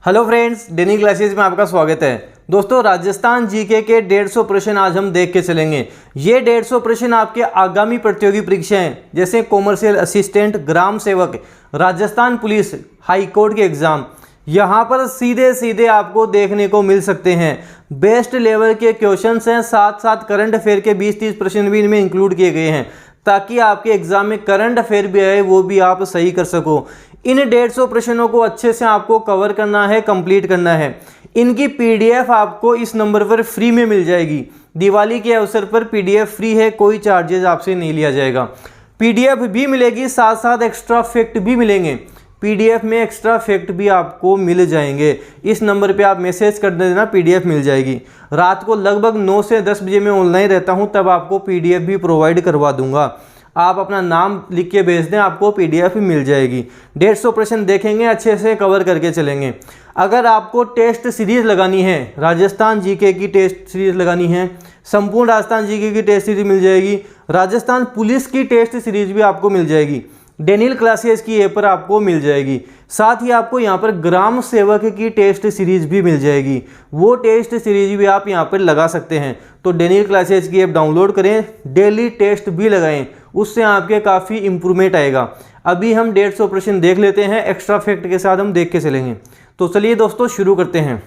Hello friends, डेनी classes में आपका स्वागत है। दोस्तों, राजस्थान जीके के 150 प्रश्न आज हम देख के चलेंगे। ये 150 प्रश्न आपके आगामी प्रतियोगी परीक्षाएं जैसे कॉमर्शियल असिस्टेंट, ग्राम सेवक, राजस्थान पुलिस, हाई कोर्ट के एग्जाम, यहाँ पर सीधे सीधे आपको देखने को मिल सकते हैं। बेस्ट लेवल के क्वेश्चंस हैं, साथ साथ करंट अफेयर के 20-30 प्रश्न भी इनमें इंक्लूड किए गए हैं ताकि आपके एग्जाम में करंट अफेयर भी आए, वो भी आप सही कर सको। इन 150 प्रश्नों को अच्छे से आपको कवर करना है, कंप्लीट करना है। इनकी पीडीएफ आपको इस नंबर पर फ्री में मिल जाएगी। दिवाली के अवसर पर पीडीएफ फ्री है, कोई चार्जेस आपसे नहीं लिया जाएगा। पीडीएफ भी मिलेगी, साथ साथ एक्स्ट्रा फैक्ट भी मिलेंगे। पीडीएफ में एक्स्ट्रा फैक्ट भी आपको मिल जाएंगे। इस नंबर पे आप मैसेज कर देना, पीडीएफ मिल जाएगी। रात को लगभग 9 से 10 बजे मैं ऑनलाइन रहता हूं, तब आपको पीडीएफ भी प्रोवाइड करवा दूंगा। आप अपना नाम लिख के भेज दें, आपको पीडीएफ भी मिल जाएगी। 150 प्रश्न देखेंगे, अच्छे से कवर करके चलेंगे। अगर आपको टेस्ट सीरीज लगानी है, राजस्थान जीके की टेस्ट सीरीज लगानी है, संपूर्ण राजस्थान जीके की टेस्ट सीरीज मिल जाएगी, राजस्थान पुलिस की टेस्ट सीरीज भी आपको मिल जाएगी, डेनियल क्लासेस की ऐप पर आपको मिल जाएगी। साथ ही आपको यहाँ पर ग्राम सेवक की टेस्ट सीरीज भी मिल जाएगी। वो टेस्ट सीरीज भी आप यहाँ पर लगा सकते हैं। तो डेनियल क्लासेस की ऐप डाउनलोड करें, डेली टेस्ट भी लगाएं, उससे आपके काफ़ी इंप्रूवमेंट आएगा। अभी हम 150 प्रश्न देख लेते हैं, एक्स्ट्रा फैक्ट के साथ हम देख के चलेंगे। तो चलिए दोस्तों, शुरू करते हैं।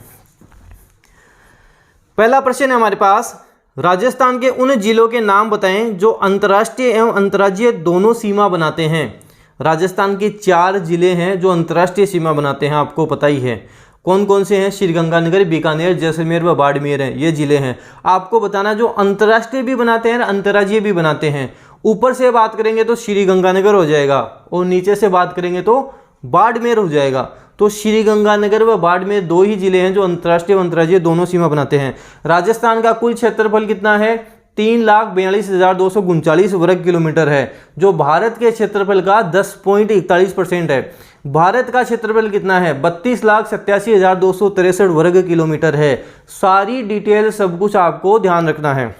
पहला प्रश्न है हमारे पास, राजस्थान के उन जिलों के नाम बताएं जो अंतर्राष्ट्रीय एवं अंतर्राज्यीय दोनों सीमा बनाते हैं। राजस्थान के 4 जिले हैं जो अंतर्राष्ट्रीय सीमा बनाते हैं, आपको पता ही है। कौन कौन से हैं? श्रीगंगानगर, बीकानेर, जैसलमेर व बाड़मेर हैं, ये जिले हैं। आपको बताना जो अंतर्राष्ट्रीय भी बनाते हैं, अंतर्राज्यीय भी बनाते हैं। ऊपर से बात करेंगे तो श्रीगंगानगर हो जाएगा और नीचे से बात करेंगे तो बाड़मेर हो जाएगा। तो श्रीगंगानगर व बाड़मेर 2 ही जिले हैं जो अंतर्राष्ट्रीय व अंतर्राज्यीय दोनों सीमा बनाते हैं। राजस्थान का कुल क्षेत्रफल कितना है? 3,42,239 वर्ग किलोमीटर है, जो भारत के क्षेत्रफल का 10.41% है। भारत का क्षेत्रफल कितना है? 32,87,263 वर्ग किलोमीटर है। सारी डिटेल सब कुछ आपको ध्यान रखना है।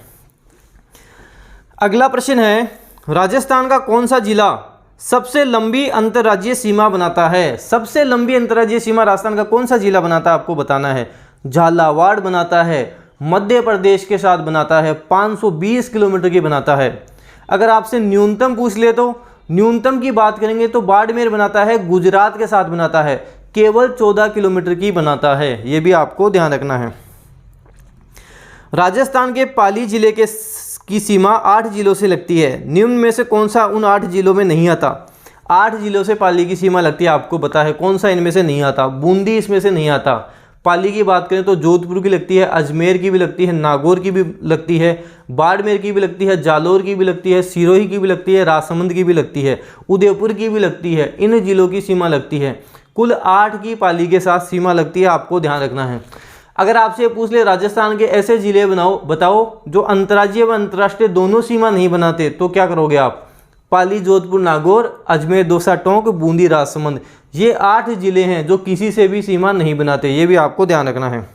अगला प्रश्न है, राजस्थान का कौन सा जिला सबसे लंबी अंतर्राज्यीय सीमा बनाता है? सबसे लंबी अंतर्राज्यीय सीमा राजस्थान का कौन सा जिला बनाता है, आपको बताना है। झालावाड़ बनाता है, मध्य प्रदेश के साथ बनाता है, 520 किलोमीटर की बनाता है। अगर आपसे न्यूनतम पूछ ले तो न्यूनतम की बात करेंगे तो बाड़मेर बनाता है, गुजरात के साथ बनाता है, केवल 14 किलोमीटर की बनाता है। ये भी आपको ध्यान रखना है। राजस्थान के पाली जिले की सीमा 8 जिलों से लगती है। निम्न में से कौन सा उन 8 जिलों में नहीं आता? 8 जिलों से पाली की सीमा लगती है, आपको पता है। कौन सा इनमें से नहीं आता? बूंदी इसमें से नहीं आता। पाली की बात करें तो जोधपुर की लगती है, अजमेर की भी लगती है, नागौर की भी लगती है, बाड़मेर की भी लगती है, जालोर की भी लगती है, सिरोही की भी लगती है, राजसमंद की भी लगती है, उदयपुर की भी लगती है। इन जिलों की सीमा लगती है। कुल 8 की पाली के साथ सीमा लगती है, आपको ध्यान रखना है। अगर आपसे पूछ ले राजस्थान के ऐसे जिले बताओ जो अंतर्राज्यीय व अंतर्राष्ट्रीय दोनों सीमा नहीं बनाते, तो क्या करोगे आप? पाली, जोधपुर, नागौर, अजमेर, दौसा, टोंक, बूंदी, राजसमंद, ये 8 जिले हैं जो किसी से भी सीमा नहीं बनाते। ये भी आपको ध्यान रखना है।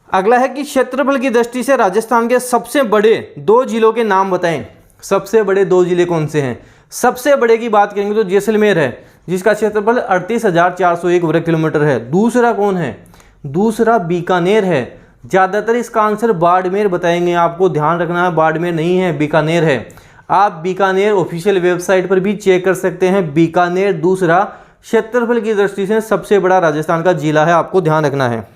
अगला है कि क्षेत्रफल की दृष्टि से राजस्थान के सबसे बड़े 2 जिलों के नाम बताएं। सबसे बड़े 2 जिले कौन से हैं? सबसे बड़े की बात करेंगे तो जैसलमेर है, जिसका क्षेत्रफल 38,401 वर्ग किलोमीटर है। दूसरा कौन है? दूसरा बीकानेर है। ज़्यादातर इसका आंसर बाड़मेर बताएंगे, आपको ध्यान रखना है। बाड़मेर नहीं है, बीकानेर है। आप बीकानेर ऑफिशियल वेबसाइट पर भी चेक कर सकते हैं। बीकानेर दूसरा क्षेत्रफल की दृष्टि से सबसे बड़ा राजस्थान का जिला है, आपको ध्यान रखना है।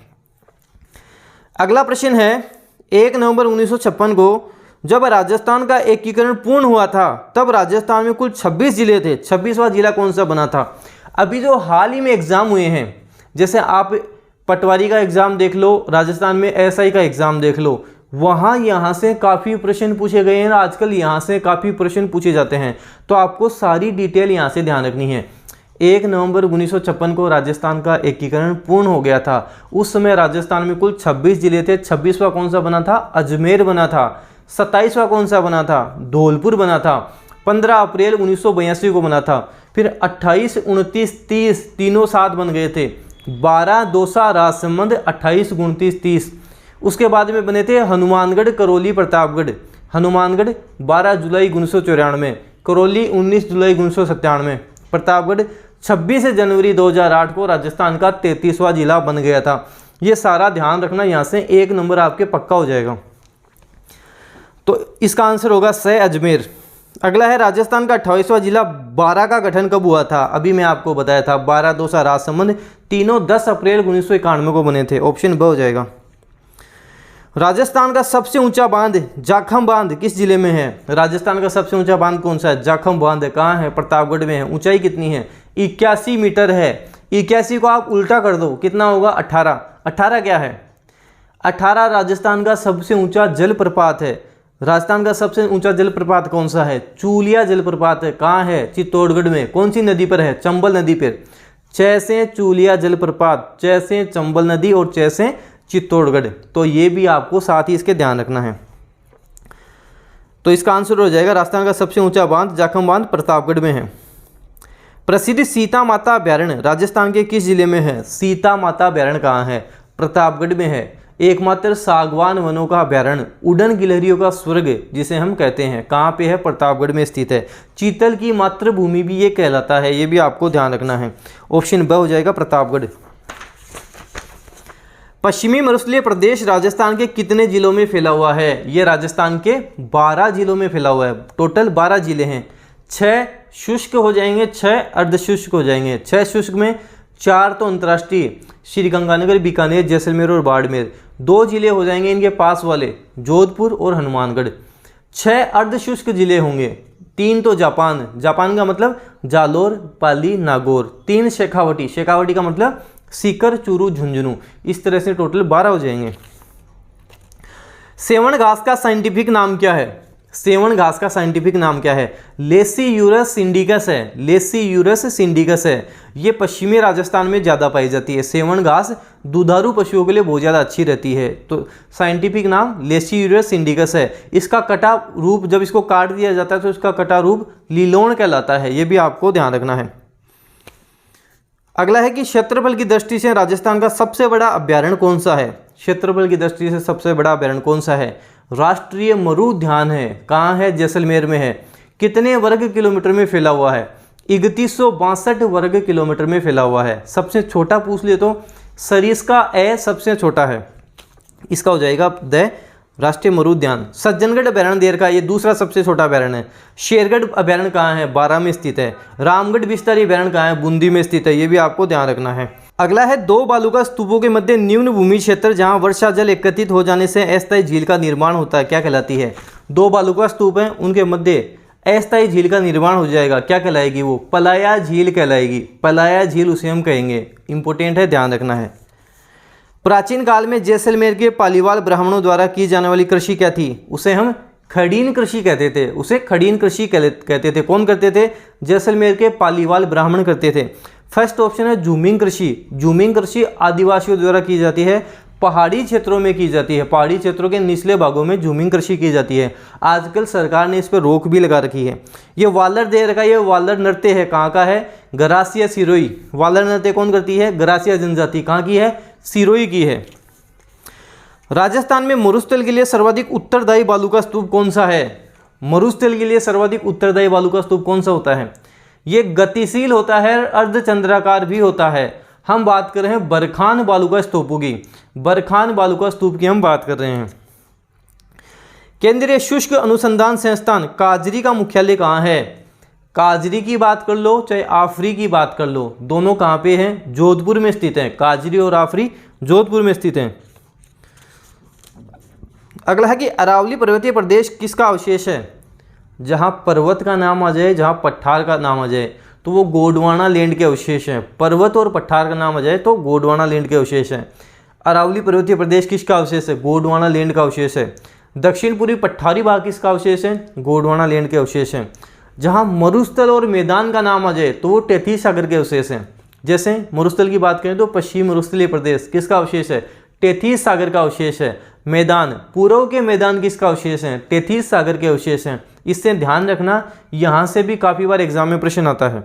अगला प्रश्न है, 1 नवंबर 1956 को जब राजस्थान का एकीकरण पूर्ण हुआ था, तब राजस्थान में कुल 26 जिले थे। 26वां जिला कौन सा बना था? अभी जो हाल ही में एग्जाम हुए हैं, जैसे आप पटवारी का एग्जाम देख लो, राजस्थान में एसआई का एग्जाम देख लो, वहाँ यहाँ से काफ़ी प्रश्न पूछे गए हैं। आजकल यहाँ से काफ़ी प्रश्न पूछे जाते हैं, तो आपको सारी डिटेल यहाँ से ध्यान रखनी है। 1 नवंबर 1956 को राजस्थान का एकीकरण पूर्ण हो गया था। उस समय राजस्थान में कुल 26 जिले थे। 26वां कौन सा बना था? अजमेर बना था। 27वां कौन सा बना था? धौलपुर बना था। 15 अप्रैल 1982 को बना था। फिर 28, 29, 30 तीनों साथ बन गए थे। 12 दौसा, राजसमंद, 28, 29, 30। उसके बाद में बने थे हनुमानगढ़, करौली, प्रतापगढ़। हनुमानगढ़ 12 जुलाई 1994, करौली 19 जुलाई 1997, प्रतापगढ़ 26 जनवरी 2008 को राजस्थान का 33वां जिला बन गया था। ये सारा ध्यान रखना, यहाँ से 1 नंबर आपके पक्का हो जाएगा। तो इसका आंसर होगा स अजमेर। अगला है राजस्थान का 28वां जिला बारां का गठन कब हुआ था? अभी मैं आपको बताया था, बारां, दौसा, राजसमंद तीनों 10 अप्रैल 1991 को बने थे। ऑप्शन ब हो जाएगा। राजस्थान का सबसे ऊंचा बांध जाखम बांध किस जिले में है? राजस्थान का सबसे ऊंचा बांध कौन सा है? जाखम बांध। कहाँ है? प्रतापगढ़ में है। ऊंचाई कितनी है? 81 मीटर है। 81 को आप उल्टा कर दो, कितना होगा? 18। 18 क्या है? 18 राजस्थान का सबसे ऊंचा जलप्रपात है। राजस्थान का सबसे ऊंचा जलप्रपात कौन सा है? चूलिया जलप्रपात है। कहाँ है? चित्तौड़गढ़ में। कौन सी नदी पर है? चंबल नदी पर। च से चूलिया जलप्रपात, च से चंबल नदी और च से चित्तौड़गढ़। तो ये भी आपको साथ ही इसके ध्यान रखना है। तो इसका आंसर हो जाएगा राजस्थान का सबसे ऊंचा बांध जाखम बांध प्रतापगढ़ में है। प्रसिद्ध सीता माता अभ्यारण्य राजस्थान के किस जिले में है? सीता माता अभ्यारण्य कहाँ है? प्रतापगढ़ में है। एकमात्र सागवान वनों का अभ्यारण्य, उड़न गिलहरियों का स्वर्ग जिसे हम कहते हैं, कहाँ पे है? प्रतापगढ़ में स्थित है। चीतल की मातृभूमि भी ये कहलाता है, ये भी आपको ध्यान रखना है। ऑप्शन ब हो जाएगा प्रतापगढ़। पश्चिमी मरुस्थलीय प्रदेश राजस्थान के कितने जिलों में फैला हुआ है? ये राजस्थान के 12 जिलों में फैला हुआ है। टोटल 12 जिले हैं। 6 शुष्क हो जाएंगे, 6 अर्धशुष्क हो जाएंगे। 6 शुष्क में 4 तो अंतर्राष्ट्रीय, श्रीगंगानगर, बीकानेर, जैसलमेर और बाड़मेर। 2 जिले हो जाएंगे इनके पास वाले, जोधपुर और हनुमानगढ़। 6 अर्धशुष्क जिले होंगे। 3 तो जापान, जापान का मतलब जालोर, पाली, नागौर। 3 शेखावटी, शेखावटी का मतलब सीकर, चूरू, झुंझुनू। इस तरह से टोटल 12 हो जाएंगे। सेवण घास का साइंटिफिक नाम क्या है? सेवण घास का साइंटिफिक नाम क्या है? लेसियूरस सिंडिकस है। लेसियूरस सिंडिकस है। ये पश्चिमी राजस्थान में ज़्यादा पाई जाती है। सेवण घास दुधारू पशुओं के लिए बहुत ज़्यादा अच्छी रहती है। तो साइंटिफिक नाम लेसियूरस सिंडिकस है। इसका कटा रूप, जब इसको काट दिया जाता है तो इसका कटा रूप लीलोण कहलाता है। ये भी आपको ध्यान रखना है। अगला है कि क्षेत्रफल की दृष्टि से राजस्थान का सबसे बड़ा अभ्यारण्य कौन सा है? क्षेत्रफल की दृष्टि से सबसे बड़ा अभ्यारण्य कौन सा है? राष्ट्रीय मरु उद्यान है। कहाँ है? जैसलमेर में है। कितने वर्ग किलोमीटर में फैला हुआ है? 3162 वर्ग किलोमीटर में फैला हुआ है। सबसे छोटा पूछ ले तो सरिस्का ए सबसे छोटा है। इसका हो जाएगा द राष्ट्रीय मरु उद्यान। सज्जनगढ़ अभ्यारण्य देर का ये दूसरा सबसे छोटा अभ्यारण्य है। शेरगढ़ अभ्यारण्य कहाँ है? 12 में स्थित है। रामगढ़ बिस्तारी अभ्यारण्य कहाँ है? बूंदी में स्थित है। ये भी आपको ध्यान रखना है। अगला है 2 बालुका स्तूपों के मध्य निम्न भूमि क्षेत्र जहाँ वर्षा जल एकत्रित हो जाने से अस्थायी झील का निर्माण होता है, क्या कहलाती है? 2 बालुका स्तूप हैं, उनके मध्य अस्थायी झील का निर्माण हो जाएगा, क्या कहलाएगी वो? पलाया झील कहलाएगी। पलाया झील उसे हम कहेंगे। इंपॉर्टेंट है, ध्यान रखना है। प्राचीन काल में जैसलमेर के पालीवाल ब्राह्मणों द्वारा की जाने वाली कृषि क्या थी? उसे हम खड़ीन कृषि कहते थे। उसे खड़ीन कृषि कहते थे। कौन करते थे? जैसलमेर के पालीवाल ब्राह्मण करते थे। फर्स्ट ऑप्शन है झूमिंग कृषि। झूमिंग कृषि आदिवासियों द्वारा की जाती है, पहाड़ी क्षेत्रों में की जाती है। पहाड़ी क्षेत्रों के निचले भागों में झूमिंग कृषि की जाती है। आजकल सरकार ने इस पर रोक भी लगा रखी है। ये वालर दे रखा है, ये वालर नृत्य है, कहाँ का है? गरासिया सिरोही। वालर नृत्य कौन करती है? गरासिया जनजाति। कहाँ की है? सिरोही की है। राजस्थान में मरुस्थल के लिए सर्वाधिक उत्तरदायी बालुका स्तूप कौन सा है? मरुस्थल के लिए सर्वाधिक उत्तरदायी बालुका स्तूप कौन सा होता है? ये गतिशील होता है, अर्धचंद्राकार भी होता है। हम बात कर रहे हैं बरखान बालुका स्तूपों की। बरखान बालुका स्तूप की हम बात कर रहे हैं। केंद्रीय शुष्क अनुसंधान संस्थान काजरी का मुख्यालय कहाँ है? काजरी की बात कर लो चाहे आफरी की बात कर लो, दोनों कहाँ पे हैं? जोधपुर में स्थित हैं। काजरी और आफरी जोधपुर में स्थित हैं। अगला है कि अरावली पर्वतीय प्रदेश किसका अवशेष है? जहाँ पर्वत का नाम आ जाए, जहाँ पठार का नाम आ जाए तो वो गोंडवाना लैंड के अवशेष हैं। पर्वत और पठार का नाम आ जाए तो गोंडवाना लैंड के अवशेष हैं। अरावली पर्वतीय प्रदेश किसका अवशेष है? गोंडवाना लैंड का अवशेष है। दक्षिण पूर्वी पठारी भाग किसका अवशेष है? गोंडवाना लैंड के अवशेष हैं। जहाँ मरुस्थल और मैदान का नाम आ जाए तो वो टेथी सागर के अवशेष हैं। जैसे मरुस्थल की बात करें तो पश्चिमी मरुस्थलीय प्रदेश किसका अवशेष है? टेथीस सागर का अवशेष है। मैदान, पूर्व के मैदान किसका अवशेष है? टेथीस सागर के अवशेष हैं। इससे ध्यान रखना, यहाँ से भी काफ़ी बार एग्जाम में प्रश्न आता है।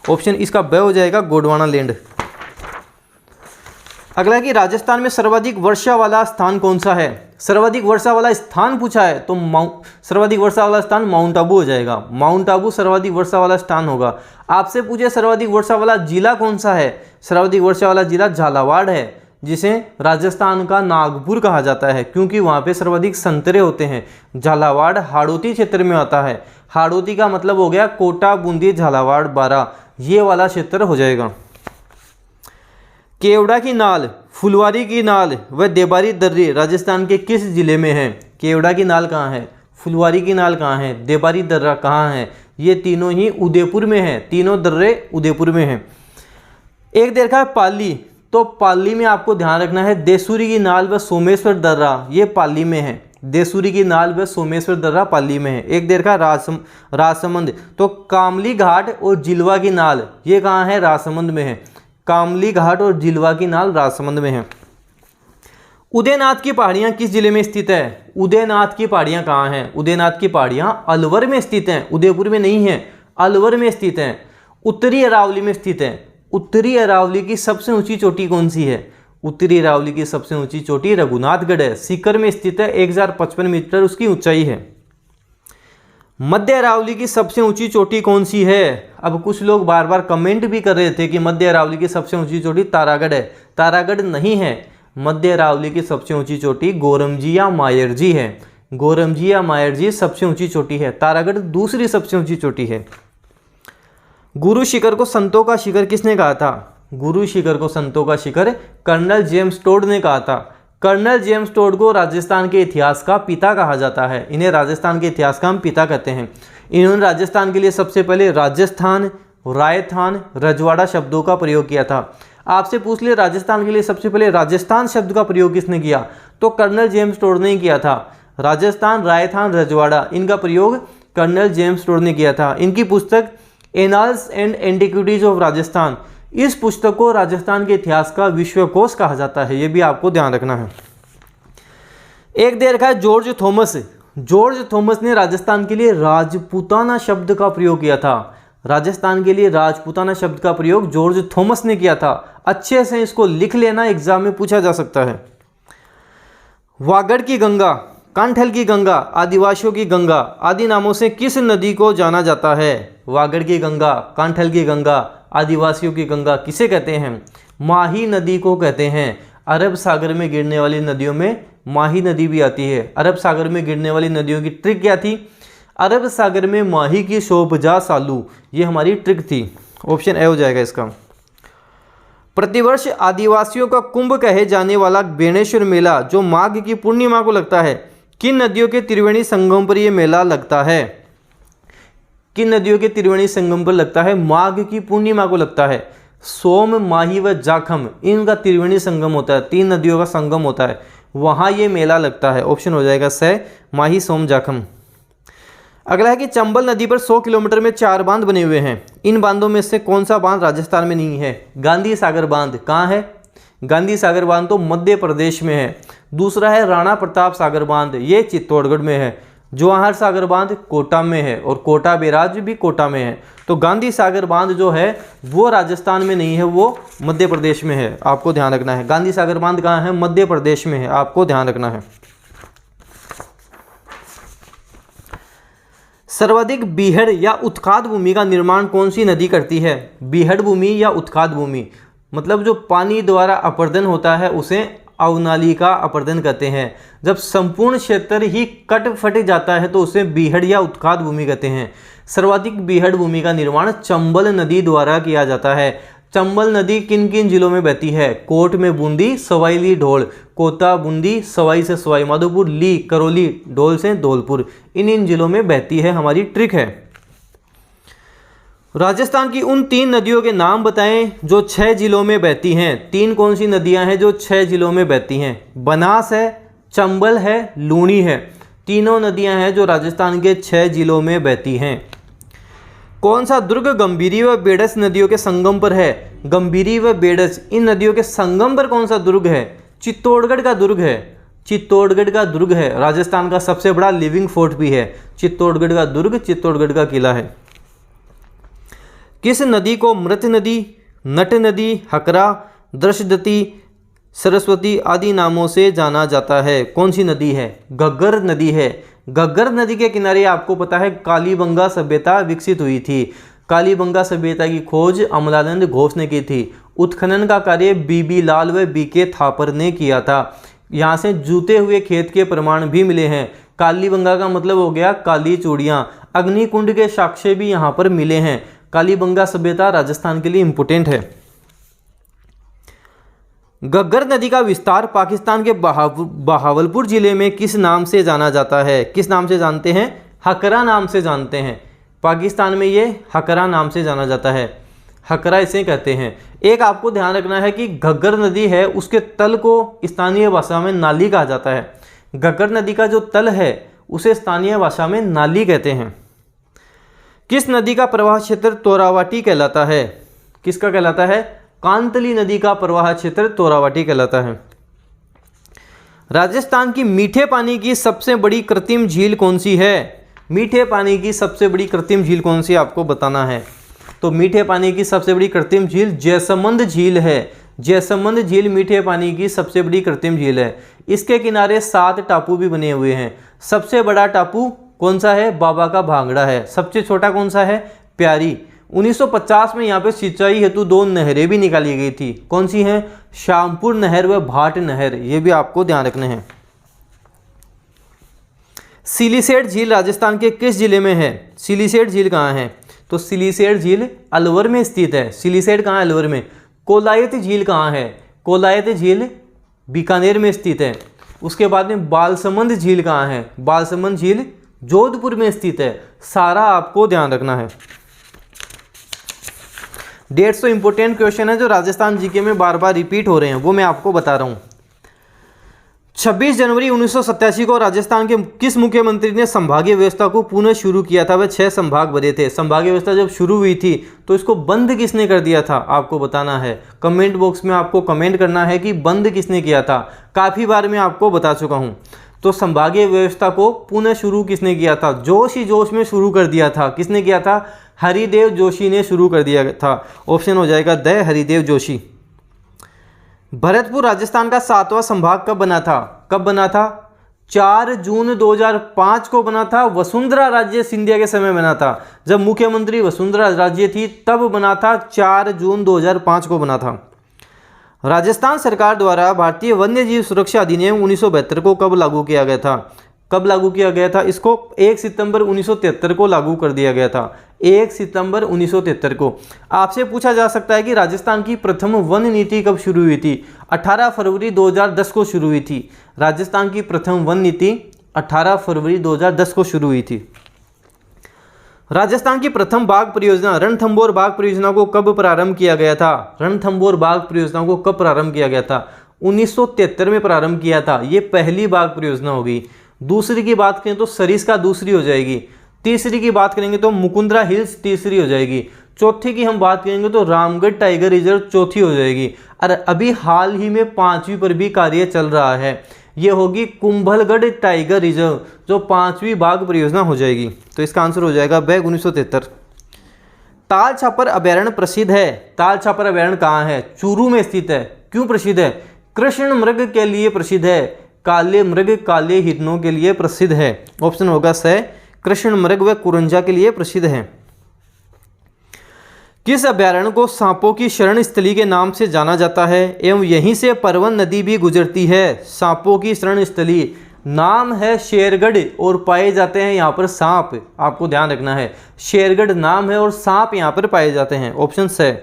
ऑप्शन इसका ब हो जाएगा, गोंडवाना लैंड। अगला कि राजस्थान में सर्वाधिक वर्षा वाला स्थान कौन सा है। सर्वाधिक वर्षा वाला स्थान पूछा है तो सर्वाधिक वर्षा वाला स्थान माउंट आबू हो जाएगा। माउंट आबू सर्वाधिक वर्षा वाला स्थान होगा। आपसे पूछे सर्वाधिक वर्षा वाला जिला कौन सा है, सर्वाधिक वर्षा वाला जिला झालावाड़ है, जिसे राजस्थान का नागपुर कहा जाता है क्योंकि वहाँ पे सर्वाधिक संतरे होते हैं। झालावाड़ हाड़ौती क्षेत्र में आता है। हाड़ौती का मतलब हो गया कोटा, बूंदी, झालावाड़, बारा, ये वाला क्षेत्र हो जाएगा। केवड़ा की नाल, फुलवारी की नाल व देबारी दर्रे राजस्थान के किस जिले में है। केवड़ा की नाल कहाँ है, फुलवारी की नाल कहाँ है, देबारी दर्रा कहाँ है, ये तीनों ही उदयपुर में है। तीनों दर्रे उदयपुर में हैं। एक देखा है पाली, तो पाली में आपको ध्यान रखना है देसूरी की नाल व सोमेश्वर दर्रा, ये पाली में है। देसूरी की नाल व सोमेश्वर दर्रा पाली में है। एक देखा राजसमंद, तो कामली घाट और जिलवा की नाल ये कहाँ है, राजसमंद में है। कामली घाट और जिलवा की नाल राजसमंद में है। उदयनाथ की पहाड़ियाँ किस जिले में स्थित है। उदयनाथ की पहाड़ियाँ कहाँ हैं, उदयनाथ की पहाड़ियाँ अलवर में स्थित हैं, उदयपुर में नहीं है, अलवर में स्थित हैं। उत्तरी अरावली में स्थित हैं। उत्तरी अरावली की सबसे ऊंची चोटी कौन सी है। उत्तरी अरावली की सबसे ऊंची चोटी रघुनाथगढ़ है, सीकर में स्थित है, 1055 मीटर उसकी ऊंचाई है। मध्य अरावली की सबसे ऊंची चोटी कौन सी है। अब कुछ लोग बार बार कमेंट भी कर रहे थे कि मध्य अरावली की सबसे ऊंची चोटी तारागढ़ है। तारागढ़ नहीं है, मध्य अरावली की सबसे ऊंची चोटी गोरमजी या मायरजी है। गोरमजी या मायरजी सबसे ऊंची चोटी है, तारागढ़ दूसरी सबसे ऊंची चोटी है। गुरु शिखर को संतों का शिखर किसने कहा था। गुरु शिखर को संतों का शिखर कर्नल जेम्स टोड ने कहा था। कर्नल जेम्स टोड को राजस्थान के इतिहास का पिता कहा जाता है। इन्हें राजस्थान के इतिहास का हम पिता कहते हैं। इन्होंने राजस्थान के लिए सबसे पहले राजस्थान, रायथान, रजवाड़ा शब्दों का प्रयोग किया था। आपसे पूछ ले राजस्थान के लिए सबसे पहले राजस्थान शब्द का प्रयोग किसने किया, तो कर्नल जेम्स टोड ने किया था। राजस्थान, रायथान, रजवाड़ा इनका प्रयोग कर्नल जेम्स टोड ने किया था। इनकी पुस्तक annals and antiquities of Rajasthan, इस पुस्तक को राजस्थान के इतिहास का विश्वकोश कहा जाता है, ये भी आपको ध्यान रखना है। एक दे रखा है जॉर्ज थॉमस। जॉर्ज थॉमस ने राजस्थान के लिए राजपूताना शब्द का प्रयोग किया था। राजस्थान के लिए राजपूताना शब्द का प्रयोग जॉर्ज थॉमस ने किया था। अच्छे से इसको लिख लेना, एग्जाम में पूछा जा सकता है। वागड़ की गंगा, कांठल की गंगा, आदिवासियों की गंगा आदि नामों से किस नदी को जाना जाता है। वागड़ की गंगा, कांठल की गंगा, आदिवासियों की गंगा किसे कहते हैं, माही नदी को कहते हैं। अरब सागर में गिरने वाली नदियों में माही नदी भी आती है। अरब सागर में गिरने वाली नदियों की ट्रिक क्या थी, अरब सागर में माही की शोभ जा सालू, ये हमारी ट्रिक थी। ऑप्शन ए हो जाएगा इसका। प्रतिवर्ष आदिवासियों का कुंभ कहे जाने वाला बेणेश्वर मेला जो माघ की पूर्णिमा को लगता है, किन नदियों के त्रिवेणी संगम पर यह मेला लगता है। किन नदियों के त्रिवेणी संगम पर लगता है, माघ की पूर्णिमा को लगता है। सोम, माही व जाखम इनका त्रिवेणी संगम होता है, 3 नदियों का संगम होता है, वहाँ ये मेला लगता है। ऑप्शन हो जाएगा स, माही, सोम, जाखम। अगला है कि चंबल नदी पर 100 किलोमीटर में 4 बांध बने हुए हैं। इन बांधों में से कौन सा बांध राजस्थान में नहीं है। गांधी सागर बांध कहाँ है, गांधी सागर बांध तो मध्य प्रदेश में है। दूसरा है राणा प्रताप सागर बांध, ये चित्तौड़गढ़ में है। जवाहर सागर बांध कोटा में है और कोटा बैराज भी कोटा में है। तो गांधी सागर बांध जो है वो राजस्थान में नहीं है, वो मध्य प्रदेश में है, आपको ध्यान रखना है। गांधी सागर बांध कहाँ है, मध्य प्रदेश में है, आपको ध्यान रखना है। सर्वाधिक बीहड़ या उत्खाद भूमि का निर्माण कौन सी नदी करती है। बीहड़ भूमि या उत्खाद भूमि मतलब जो पानी द्वारा अपर्दन होता है उसे अवनालिका अपर्दन कहते हैं। जब संपूर्ण क्षेत्र ही कट फट जाता है तो उसे बीहड़ या उत्खाद भूमि कहते हैं। सर्वाधिक बीहड़ भूमि का निर्माण चंबल नदी द्वारा किया जाता है। चंबल नदी किन किन जिलों में बहती है, कोट में बूंदी, सवाई ली ढोल, कोटा बूंदी, सवाई से सवाई माधोपुर, ली करौली, ढोल से धौलपुर, इन जिलों में बहती है, हमारी ट्रिक है। राजस्थान की उन 3 नदियों के नाम बताएं जो 6 जिलों में बहती हैं। 3 कौन सी नदियां हैं जो 6 जिलों में बहती हैं। बनास है, चंबल है, लूणी है, तीनों नदियां हैं जो राजस्थान के 6 जिलों में बहती हैं। कौन सा दुर्ग गंभीरी व बेडस नदियों के संगम पर है। गंभीरी व बेडस इन नदियों के संगम पर कौन सा दुर्ग है, चित्तौड़गढ़ का दुर्ग है। चित्तौड़गढ़ का दुर्ग है, राजस्थान का सबसे बड़ा लिविंग फोर्ट भी है चित्तौड़गढ़ का दुर्ग, चित्तौड़गढ़ का किला है। किस नदी को मृत नदी, नट नदी, हकरा, दृशदती, सरस्वती आदि नामों से जाना जाता है। कौन सी नदी है? घग्गर नदी है। घग्गर नदी के किनारे आपको पता है कालीबंगा सभ्यता विकसित हुई थी। कालीबंगा सभ्यता की खोज अमलानंद घोष ने की थी। उत्खनन का कार्य बीबी लाल व बीके थापर ने किया था। यहाँ से जूते हुए खेत के प्रमाण भी मिले हैं। कालीबंगा का मतलब हो गया काली चूड़ियाँ। अग्निकुंड के साक्ष्य भी यहाँ पर मिले हैं। कालीबंगा सभ्यता राजस्थान के लिए इंपोर्टेंट है। घग्गर नदी का विस्तार पाकिस्तान के बहावलपुर जिले में किस नाम से जाना जाता है? किस नाम से जानते हैं? हकरा नाम से जानते हैं। पाकिस्तान में ये हकरा नाम से जाना जाता है। हकरा इसे कहते हैं। एक आपको ध्यान रखना है कि घग्गर नदी है उसके तल को स्थानीय भाषा में नाली कहा जाता है। घग्गर नदी का जो तल है उसे स्थानीय भाषा में नाली कहते हैं। किस नदी का प्रवाह क्षेत्र तोरावाटी कहलाता है? किसका कहलाता है? कांतली नदी का प्रवाह क्षेत्र तोरावाटी कहलाता है। राजस्थान की मीठे पानी की सबसे बड़ी कृत्रिम झील कौन सी है? मीठे पानी की सबसे बड़ी कृत्रिम झील कौन सी आपको बताना है। तो मीठे पानी की सबसे बड़ी कृत्रिम झील जैसमंद झील है। जैसमंद झील मीठे पानी की सबसे बड़ी कृत्रिम झील है। इसके किनारे 7 टापू भी बने हुए हैं। सबसे बड़ा टापू कौन सा है? बाबा का भांगड़ा है। सबसे छोटा कौन सा है? प्यारी। 1950 में यहाँ पे सिंचाई हेतु 2 नहरें भी निकाली गई थी। कौन सी हैं? श्यामपुर नहर व भाट नहर। ये भी आपको ध्यान रखने हैं। सिलीसेट झील राजस्थान के किस जिले में है? सिलीसेट झील कहाँ है? तो सिलीसेट झील अलवर में स्थित है। सिलीसेट कहाँ है? अलवर में। कोलायत झील कहाँ है? कोलायत झील बीकानेर में स्थित है। उसके बाद में बालसमंद झील कहाँ है? बालसमंद झील जोधपुर में स्थित है। सारा आपको ध्यान रखना है। 150 इंपोर्टेंट क्वेश्चन है जो राजस्थान जीके में बार बार रिपीट हो रहे हैं, वो मैं आपको बता रहा हूँ। 26 जनवरी 1987 को राजस्थान के किस मुख्यमंत्री ने संभागीय व्यवस्था को पुनः शुरू किया था? वह 6 संभाग बने थे। संभागीय व्यवस्था जब शुरू हुई थी तो इसको बंद किसने कर दिया था? आपको बताना है। कमेंट बॉक्स में आपको कमेंट करना है कि बंद किसने किया था। काफ़ी बार मैं आपको बता चुका हूँ। तो संभागीय व्यवस्था को पुनः शुरू किसने किया था? जोश ही जोश में शुरू कर दिया था। किसने किया था? हरिदेव जोशी ने शुरू कर दिया था। ऑप्शन हो जाएगा द हरिदेव जोशी। भरतपुर राजस्थान का 7वां संभाग कब बना था? कब बना था? 4 जून 2005 को बना था। वसुंधरा राजे सिंधिया के समय बना था। जब मुख्यमंत्री वसुंधरा राजे थी तब बना था। 4 जून 2005 को बना था। राजस्थान सरकार द्वारा भारतीय वन्यजीव सुरक्षा अधिनियम 1972 को कब लागू किया गया था? कब लागू किया गया था? इसको 1 सितंबर 1973 को लागू कर दिया गया था। 1 सितंबर 1973 को। आपसे पूछा जा सकता है कि राजस्थान की प्रथम वन नीति कब शुरू हुई थी? 18 फरवरी 2010 को शुरू हुई थी। राजस्थान की प्रथम वन नीति 18 फरवरी 2010 को शुरू हुई थी। राजस्थान की प्रथम बाघ परियोजना रणथंभौर बाघ परियोजना को कब प्रारंभ किया गया था? रणथंभौर बाघ परियोजना को कब प्रारंभ किया गया था? 1973 में प्रारंभ किया था। ये पहली बाघ परियोजना होगी। दूसरी की बात करें तो सरिस्का दूसरी हो जाएगी। तीसरी की बात करेंगे तो मुकुंदरा हिल्स तीसरी हो जाएगी। चौथी की हम बात करेंगे तो रामगढ़ टाइगर रिजर्व चौथी हो जाएगी। और अभी हाल ही में 5वीं पर भी कार्य चल रहा है। ये होगी कुंभलगढ़ टाइगर रिजर्व जो 5वीं बाघ परियोजना हो जाएगी। तो इसका आंसर हो जाएगा बैग 1973। ताल छापर अभयारण्य प्रसिद्ध है। ताल छापर अभयारण्य कहाँ है? चूरू में स्थित है। क्यों प्रसिद्ध है? कृष्ण मृग के लिए प्रसिद्ध है। काले मृग काले हिरणों के लिए प्रसिद्ध है। ऑप्शन होगा स। कृष्ण मृग व कुरंजा के लिए प्रसिद्ध है। किस अभयारण्य को सांपों की शरण स्थली के नाम से जाना जाता है एवं यहीं से परवन नदी भी गुजरती है? सांपों की शरण स्थली नाम है शेरगढ़ और पाए जाते हैं यहाँ पर सांप। आपको ध्यान रखना है, शेरगढ़ नाम है और सांप यहाँ पर पाए जाते हैं। ऑप्शन स।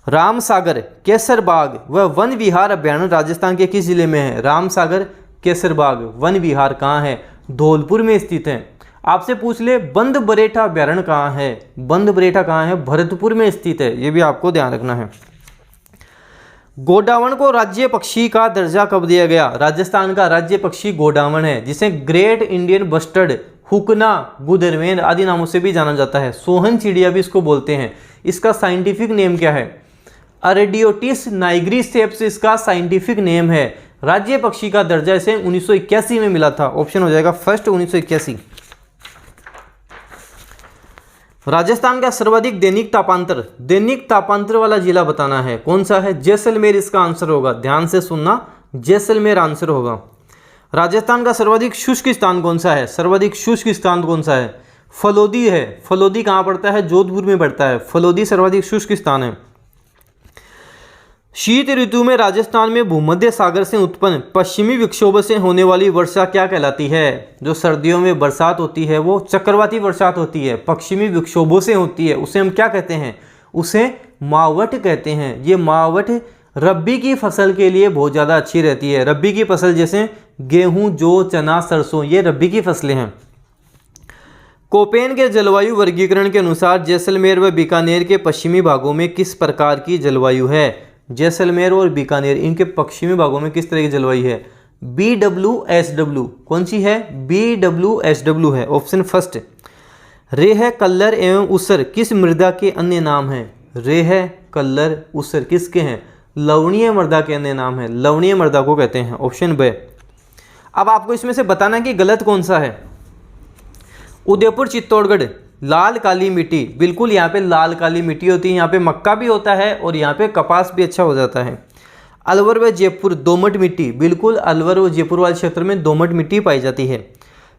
रामसागर केसरबाग व वन विहार अभयारण्य राजस्थान के किस जिले में है? रामसागर केसरबाग वन विहार कहाँ है? धौलपुर में स्थित है। आपसे पूछ ले बंद बरेठा अभयारण्य कहाँ है? बंद बरेठा कहाँ है? भरतपुर में स्थित है। ये भी आपको ध्यान रखना है। गोडावण को राज्य पक्षी का दर्जा कब दिया गया? राजस्थान का राज्य पक्षी गोडावण है, जिसे ग्रेट इंडियन बस्टर्ड, हुकना, गुदरवेन आदि नामों से भी जाना जाता है। सोहन चिड़िया भी इसको बोलते हैं। इसका साइंटिफिक नेम क्या है? अरेडियोटिस नाइग्रीसेप्स इसका साइंटिफिक नेम है। राज्य पक्षी का दर्जा इसे 1981 में मिला था। ऑप्शन हो जाएगा फर्स्ट 1981। राजस्थान का सर्वाधिक दैनिक तापांतर वाला जिला बताना है, कौन सा है? जैसलमेर इसका आंसर होगा, ध्यान से सुनना, जैसलमेर आंसर होगा। राजस्थान का सर्वाधिक शुष्क स्थान कौन सा है? सर्वाधिक शुष्क स्थान कौन सा है? फलोदी है। फलोदी कहाँ पड़ता है? जोधपुर में पड़ता है। फलोदी सर्वाधिक शुष्क स्थान है। शीत ऋतु में राजस्थान में भूमध्य सागर से उत्पन्न पश्चिमी विक्षोभ से होने वाली वर्षा क्या कहलाती है? जो सर्दियों में बरसात होती है वो चक्रवाती बरसात होती है, पश्चिमी विक्षोभों से होती है, उसे हम क्या कहते हैं? उसे मावठ कहते हैं। ये मावठ रब्बी की फसल के लिए बहुत ज़्यादा अच्छी रहती है। रब्बी की फसल जैसे गेहूं, जौ, चना, सरसों, ये रब्बी की फसलें हैं। कोपेन के जलवायु वर्गीकरण के अनुसार जैसलमेर व बीकानेर के पश्चिमी भागों में किस प्रकार की जलवायु है? जैसलमेर और बीकानेर इनके पश्चिमी भागों में किस तरह की जलवायु है? BWSW। कौन सी है? BWSW है, ऑप्शन फर्स्ट। रेह, कल्लर एवं उसर किस मृदा के अन्य नाम हैं? रेह, कल्लर, उसर किसके हैं? लवणीय मृदा के अन्य नाम है, लवणीय मृदा को कहते हैं, ऑप्शन बी। अब आपको इसमें से बताना कि गलत कौन सा है। उदयपुर चित्तौड़गढ़ लाल काली मिट्टी, बिल्कुल यहाँ पे लाल काली मिट्टी होती है, यहाँ पे मक्का भी होता है और यहाँ पे कपास भी अच्छा हो जाता है। अलवर व जयपुर दोमट मिट्टी, बिल्कुल अलवर व जयपुर वाले क्षेत्र में दोमट मिट्टी पाई जाती है।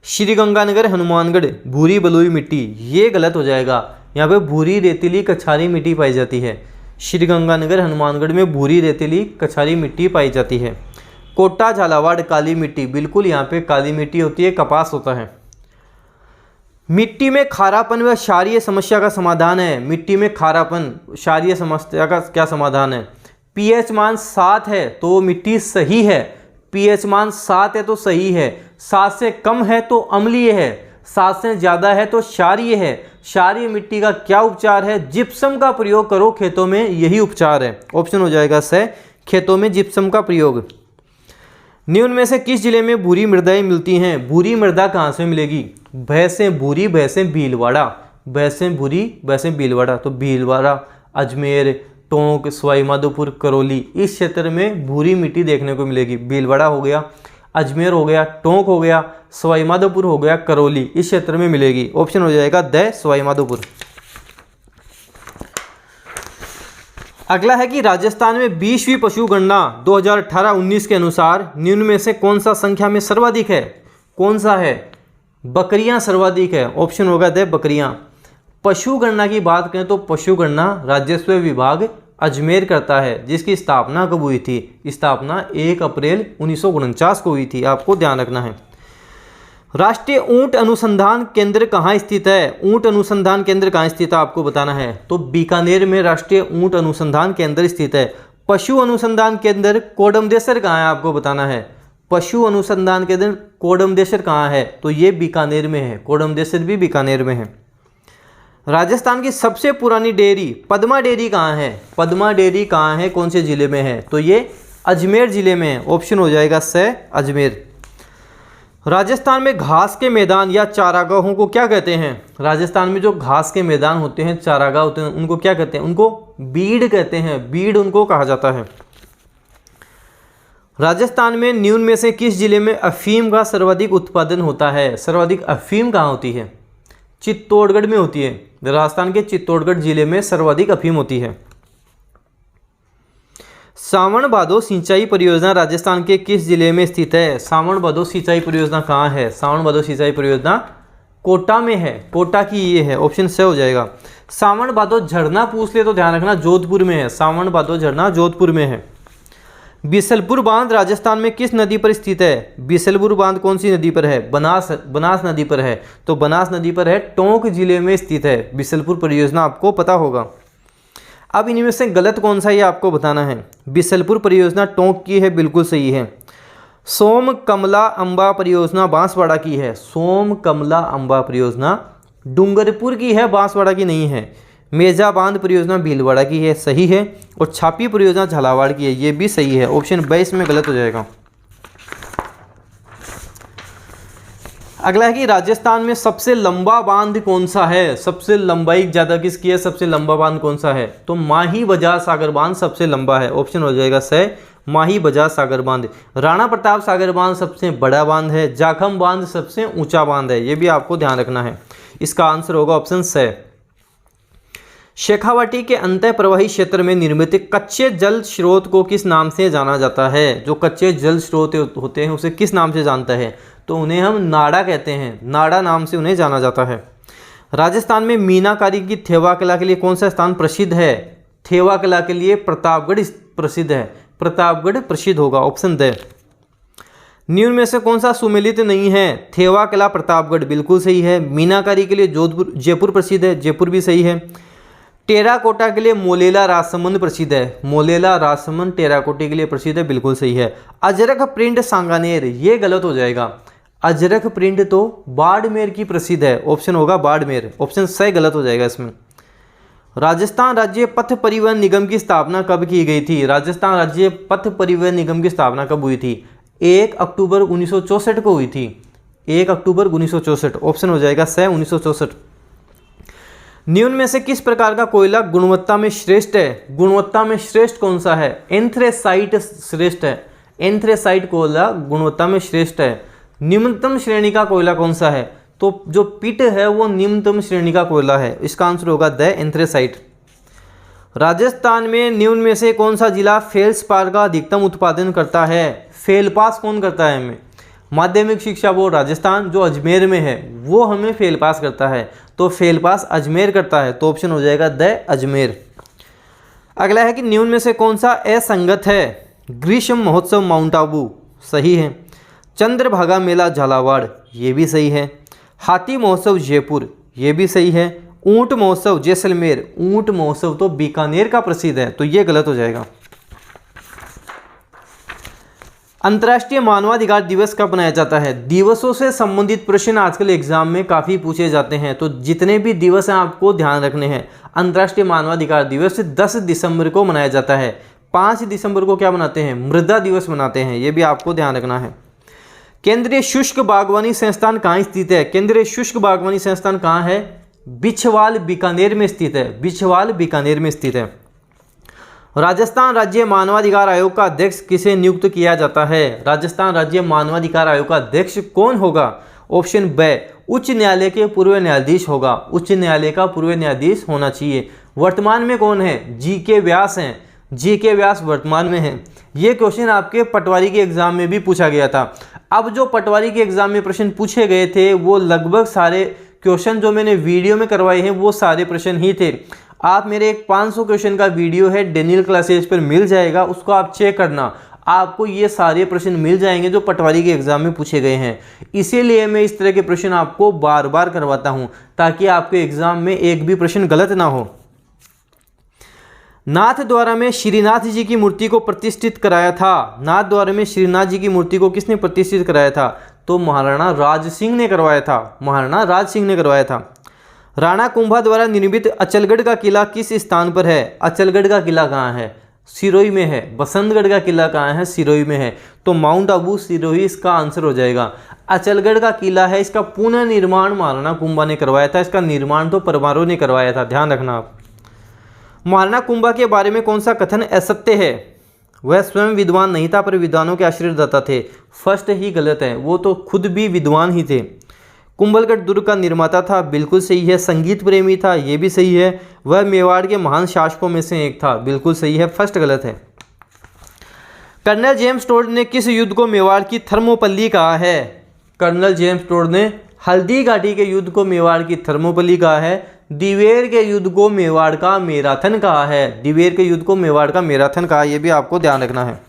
श्रीगंगानगर हनुमानगढ़ भूरी बलुई मिट्टी, ये गलत हो जाएगा, यहाँ पे भूरी रेतीली कछारी मिट्टी पाई जाती है। श्रीगंगानगर हनुमानगढ़ में भूरी रेतीली कछारी मिट्टी पाई जाती है। कोटा झालावाड़ काली मिट्टी, बिल्कुल यहाँ पे काली मिट्टी होती है, कपास होता है। मिट्टी में खारापन व क्षारीय समस्या का समाधान है। मिट्टी में खारापन, क्षारीय समस्या का क्या समाधान है? पीएच मान 7 है तो मिट्टी सही है, पीएच मान 7 है तो सही है, 7 से कम है तो अम्लीय है, 7 से ज़्यादा है तो क्षारीय है। क्षारीय मिट्टी का क्या उपचार है? जिप्सम का प्रयोग करो खेतों में, यही उपचार है, ऑप्शन हो जाएगा स, खेतों में जिप्सम का प्रयोग। निम्न में से किस जिले में भूरी मृदाएं मिलती हैं? भूरी मृदा कहाँ से मिलेगी? भैंसें भूरी, भैंसें भीलवाड़ा, भैंसें भूरी, भैंसें भीलवाड़ा, तो भीलवाड़ा, अजमेर, टोंक, सवाई माधोपुर, करौली, इस क्षेत्र में भूरी मिट्टी देखने को मिलेगी। भीलवाड़ा हो गया, अजमेर हो गया, टोंक हो गया, सवाई माधोपुर हो गया, करौली, इस क्षेत्र में मिलेगी, ऑप्शन हो जाएगा द सवाई माधोपुर। अगला है कि राजस्थान में 20वीं पशु गणना 2018-19 के अनुसार निम्न में से कौन सा संख्या में सर्वाधिक है? कौन सा है? बकरियां सर्वाधिक है, ऑप्शन होगा द बकरियां। पशु गणना की बात करें तो पशु गणना राजस्व विभाग अजमेर करता है, जिसकी स्थापना कब हुई थी? स्थापना 1 अप्रैल 1949 को हुई थी, आपको ध्यान रखना है। राष्ट्रीय ऊंट अनुसंधान केंद्र कहाँ स्थित है? ऊंट अनुसंधान केंद्र कहाँ स्थित है आपको बताना है, तो बीकानेर में राष्ट्रीय ऊंट अनुसंधान केंद्र स्थित है। पशु अनुसंधान केंद्र कोडमदेसर कहाँ है आपको बताना है। पशु अनुसंधान केंद्र कोडमदेसर कहाँ है, तो ये बीकानेर में है, कोडमदेसर भी बीकानेर में है। राजस्थान की सबसे पुरानी डेयरी पद्मा डेयरी कहाँ है? पद्मा डेयरी कहाँ है, कौन से जिले में है, तो ये अजमेर जिले में है, ऑप्शन हो जाएगा स, अजमेर। राजस्थान में घास के मैदान या चारागाहों को क्या कहते हैं? राजस्थान में जो घास के मैदान होते हैं, चारागाह होते हैं, उनको क्या कहते हैं? उनको बीड़ कहते हैं, बीड़ उनको कहा जाता है। राजस्थान में निम्न में से किस जिले में अफीम का सर्वाधिक उत्पादन होता है? सर्वाधिक अफीम कहाँ होती है? चित्तौड़गढ़ में होती है। राजस्थान के चित्तौड़गढ़ जिले में सर्वाधिक अफीम होती है। सावन भादो सिंचाई परियोजना राजस्थान के किस जिले में स्थित है? सावन भादो सिंचाई परियोजना कहाँ है? सावन भादो सिंचाई परियोजना कोटा में है, कोटा की ये है, ऑप्शन स हो जाएगा। सावन भादो झरना पूछ ले तो ध्यान रखना जोधपुर में है, सावन भादो झरना जोधपुर में है। बिसलपुर बांध राजस्थान में किस नदी पर स्थित है? बिसलपुर बांध कौन सी नदी पर है? बनास नदी पर है, तो बनास नदी पर है, टोंक जिले में स्थित है। बिसलपुर परियोजना आपको पता होगा। अब इनमें से गलत कौन सा ये आपको बताना है। बिसलपुर परियोजना टोंक की है, बिल्कुल सही है। सोम कमला अंबा परियोजना बांसवाड़ा की है। सोम कमला अंबा परियोजना डूंगरपुर की है, बांसवाड़ा की नहीं है। मेजा बांध परियोजना भीलवाड़ा की है, सही है। और छापी परियोजना झालावाड़ की है, ये भी सही है, ऑप्शन 22 में गलत हो जाएगा। अगला है कि राजस्थान में सबसे लंबा बांध कौन सा है? सबसे लंबाई ज़्यादा किसकी है? सबसे लंबा बांध कौन सा है? तो माही बजाज सागर बांध सबसे लंबा है, ऑप्शन हो जाएगा स, माही बजाज सागर बांध। राणा प्रताप सागर बांध सबसे बड़ा बांध है। जाखम बांध सबसे ऊंचा बांध है, ये भी आपको ध्यान रखना है। इसका आंसर होगा ऑप्शन स। शेखावाटी के अंतः प्रवाही क्षेत्र में निर्मित कच्चे जल स्रोत को किस नाम से जाना जाता है? जो कच्चे जल स्रोत होते हैं उसे किस नाम से जानता है? तो उन्हें हम नाड़ा कहते हैं, नाड़ा नाम से उन्हें जाना जाता है। राजस्थान में मीनाकारी की थेवा कला के लिए कौन सा स्थान प्रसिद्ध है? थेवा कला के लिए प्रतापगढ़ प्रसिद्ध है, प्रतापगढ़ प्रसिद्ध होगा, ऑप्शन द। निम्न में से कौन सा सुमेलित नहीं है? थेवा कला प्रतापगढ़ बिल्कुल सही है। मीनाकारी के लिए जोधपुर जयपुर प्रसिद्ध है, जयपुर भी सही है। टेराकोटा के लिए मोलेला राजसमंद प्रसिद्ध है, मोलेला राजसमंद टेराकोटे के लिए प्रसिद्ध है, बिल्कुल सही है। अजरक प्रिंट सांगानेर, ये गलत हो जाएगा। अजरक प्रिंट तो बाड़मेर की प्रसिद्ध है, ऑप्शन होगा बाड़मेर, ऑप्शन सही गलत हो जाएगा इसमें। राजस्थान राज्य पथ परिवहन निगम की स्थापना कब की गई थी? राजस्थान राज्य पथ परिवहन निगम की स्थापना कब हुई थी? 1 अक्टूबर 1964 को हुई थी, 1 अक्टूबर 1964, ऑप्शन हो जाएगा सही 1964। निम्न में से किस प्रकार का कोयला गुणवत्ता में श्रेष्ठ है? गुणवत्ता में श्रेष्ठ कौन सा है? एंथ्रेसाइट श्रेष्ठ है, एंथ्रेसाइट कोयला गुणवत्ता में श्रेष्ठ है। निम्नतम श्रेणी का कोयला कौन सा है? तो जो पिट है वो निम्नतम श्रेणी का कोयला है, इसका आंसर होगा द एंथ्रेसाइट। राजस्थान में निम्न में से कौन सा जिला फेल्सपार का अधिकतम उत्पादन करता है? फेलपास कौन करता है हमें? माध्यमिक शिक्षा बोर्ड राजस्थान जो अजमेर में है वो हमें फेल पास करता है, तो फेल पास अजमेर करता है, तो ऑप्शन हो जाएगा द अजमेर। अगला है कि निम्न में से कौन सा असंगत है? ग्रीष्म महोत्सव माउंट आबू सही है, चंद्रभागा मेला झालावाड़ ये भी सही है, हाथी महोत्सव जयपुर ये भी सही है, ऊंट महोत्सव जैसलमेर, ऊंट महोत्सव तो बीकानेर का प्रसिद्ध है, तो ये गलत हो जाएगा। अंतर्राष्ट्रीय मानवाधिकार दिवस कब मनाया जाता है? दिवसों से संबंधित प्रश्न आजकल एग्जाम में काफ़ी पूछे जाते हैं, तो जितने भी दिवस हैं आपको ध्यान रखने हैं। अंतर्राष्ट्रीय मानवाधिकार दिवस 10 दिसंबर को मनाया जाता है। 5 दिसंबर को क्या मनाते हैं? मृदा दिवस मनाते हैं, ये भी आपको ध्यान रखना है। केंद्रीय शुष्क बागवानी संस्थान कहाँ स्थित है? केंद्रीय शुष्क बागवानी संस्थान कहाँ है? बिछवाल बीकानेर में स्थित है, बिछवाल बीकानेर में स्थित है। राजस्थान राज्य मानवाधिकार आयोग का अध्यक्ष किसे नियुक्त किया जाता है? राजस्थान राज्य मानवाधिकार आयोग का अध्यक्ष कौन होगा? ऑप्शन ब उच्च न्यायालय के पूर्व न्यायाधीश होगा, उच्च न्यायालय का पूर्व न्यायाधीश होना चाहिए। वर्तमान में कौन है? जी.के. व्यास हैं, जी.के. व्यास वर्तमान में हैं। ये क्वेश्चन आपके पटवारी के एग्जाम में भी पूछा गया था। अब जो पटवारी के एग्जाम में प्रश्न पूछे गए थे वो लगभग सारे क्वेश्चन जो मैंने वीडियो में करवाए हैं वो सारे प्रश्न ही थे। आप मेरे एक 500 क्वेश्चन का वीडियो है डेनियल क्लासेज पर मिल जाएगा, उसको आप चेक करना, आपको ये सारे प्रश्न मिल जाएंगे जो पटवारी के एग्जाम में पूछे गए हैं। इसीलिए मैं इस तरह के प्रश्न आपको बार बार करवाता हूं ताकि आपके एग्जाम में एक भी प्रश्न गलत ना हो। नाथद्वारा में श्रीनाथ जी की मूर्ति को प्रतिष्ठित कराया था। नाथद्वारा में श्रीनाथ जी की मूर्ति को किसने प्रतिष्ठित कराया था? तो महाराणा राज सिंह ने करवाया था, महाराणा राज सिंह ने करवाया था। राणा कुंभा द्वारा निर्मित अचलगढ़ का किला किस स्थान पर है? अचलगढ़ का किला कहाँ है? सिरोही में है। बसंतगढ़ का किला कहाँ है? सिरोही में है। तो माउंट आबू सिरोही इसका आंसर हो जाएगा। अचलगढ़ का किला है, इसका पुनर्निर्माण महाराणा कुंभा ने करवाया था, इसका निर्माण तो परमारों ने करवाया था, ध्यान रखना आप। महाराणा कुंभा के बारे में कौन सा कथन असत्य है? वह स्वयं विद्वान नहीं था पर विद्वानों के आशीर्वाददाता थे, फर्स्ट ही गलत है, वो तो खुद भी विद्वान ही थे। कुंभलगढ़ दुर्ग का निर्माता था, बिल्कुल सही है। संगीत प्रेमी था, ये भी सही है। वह मेवाड़ के महान शासकों में से एक था, बिल्कुल सही है, फर्स्ट गलत है। कर्नल जेम्स टोड ने किस युद्ध को मेवाड़ की थर्मोपल्ली कहा है? कर्नल जेम्स टोड ने हल्दी घाटी के युद्ध को मेवाड़ की थर्मोपल्ली कहा है। दिवेर के युद्ध को मेवाड़ का मैराथन कहा है, दिवेर के युद्ध को मेवाड़ का मैराथन कहा, यह भी आपको ध्यान रखना है।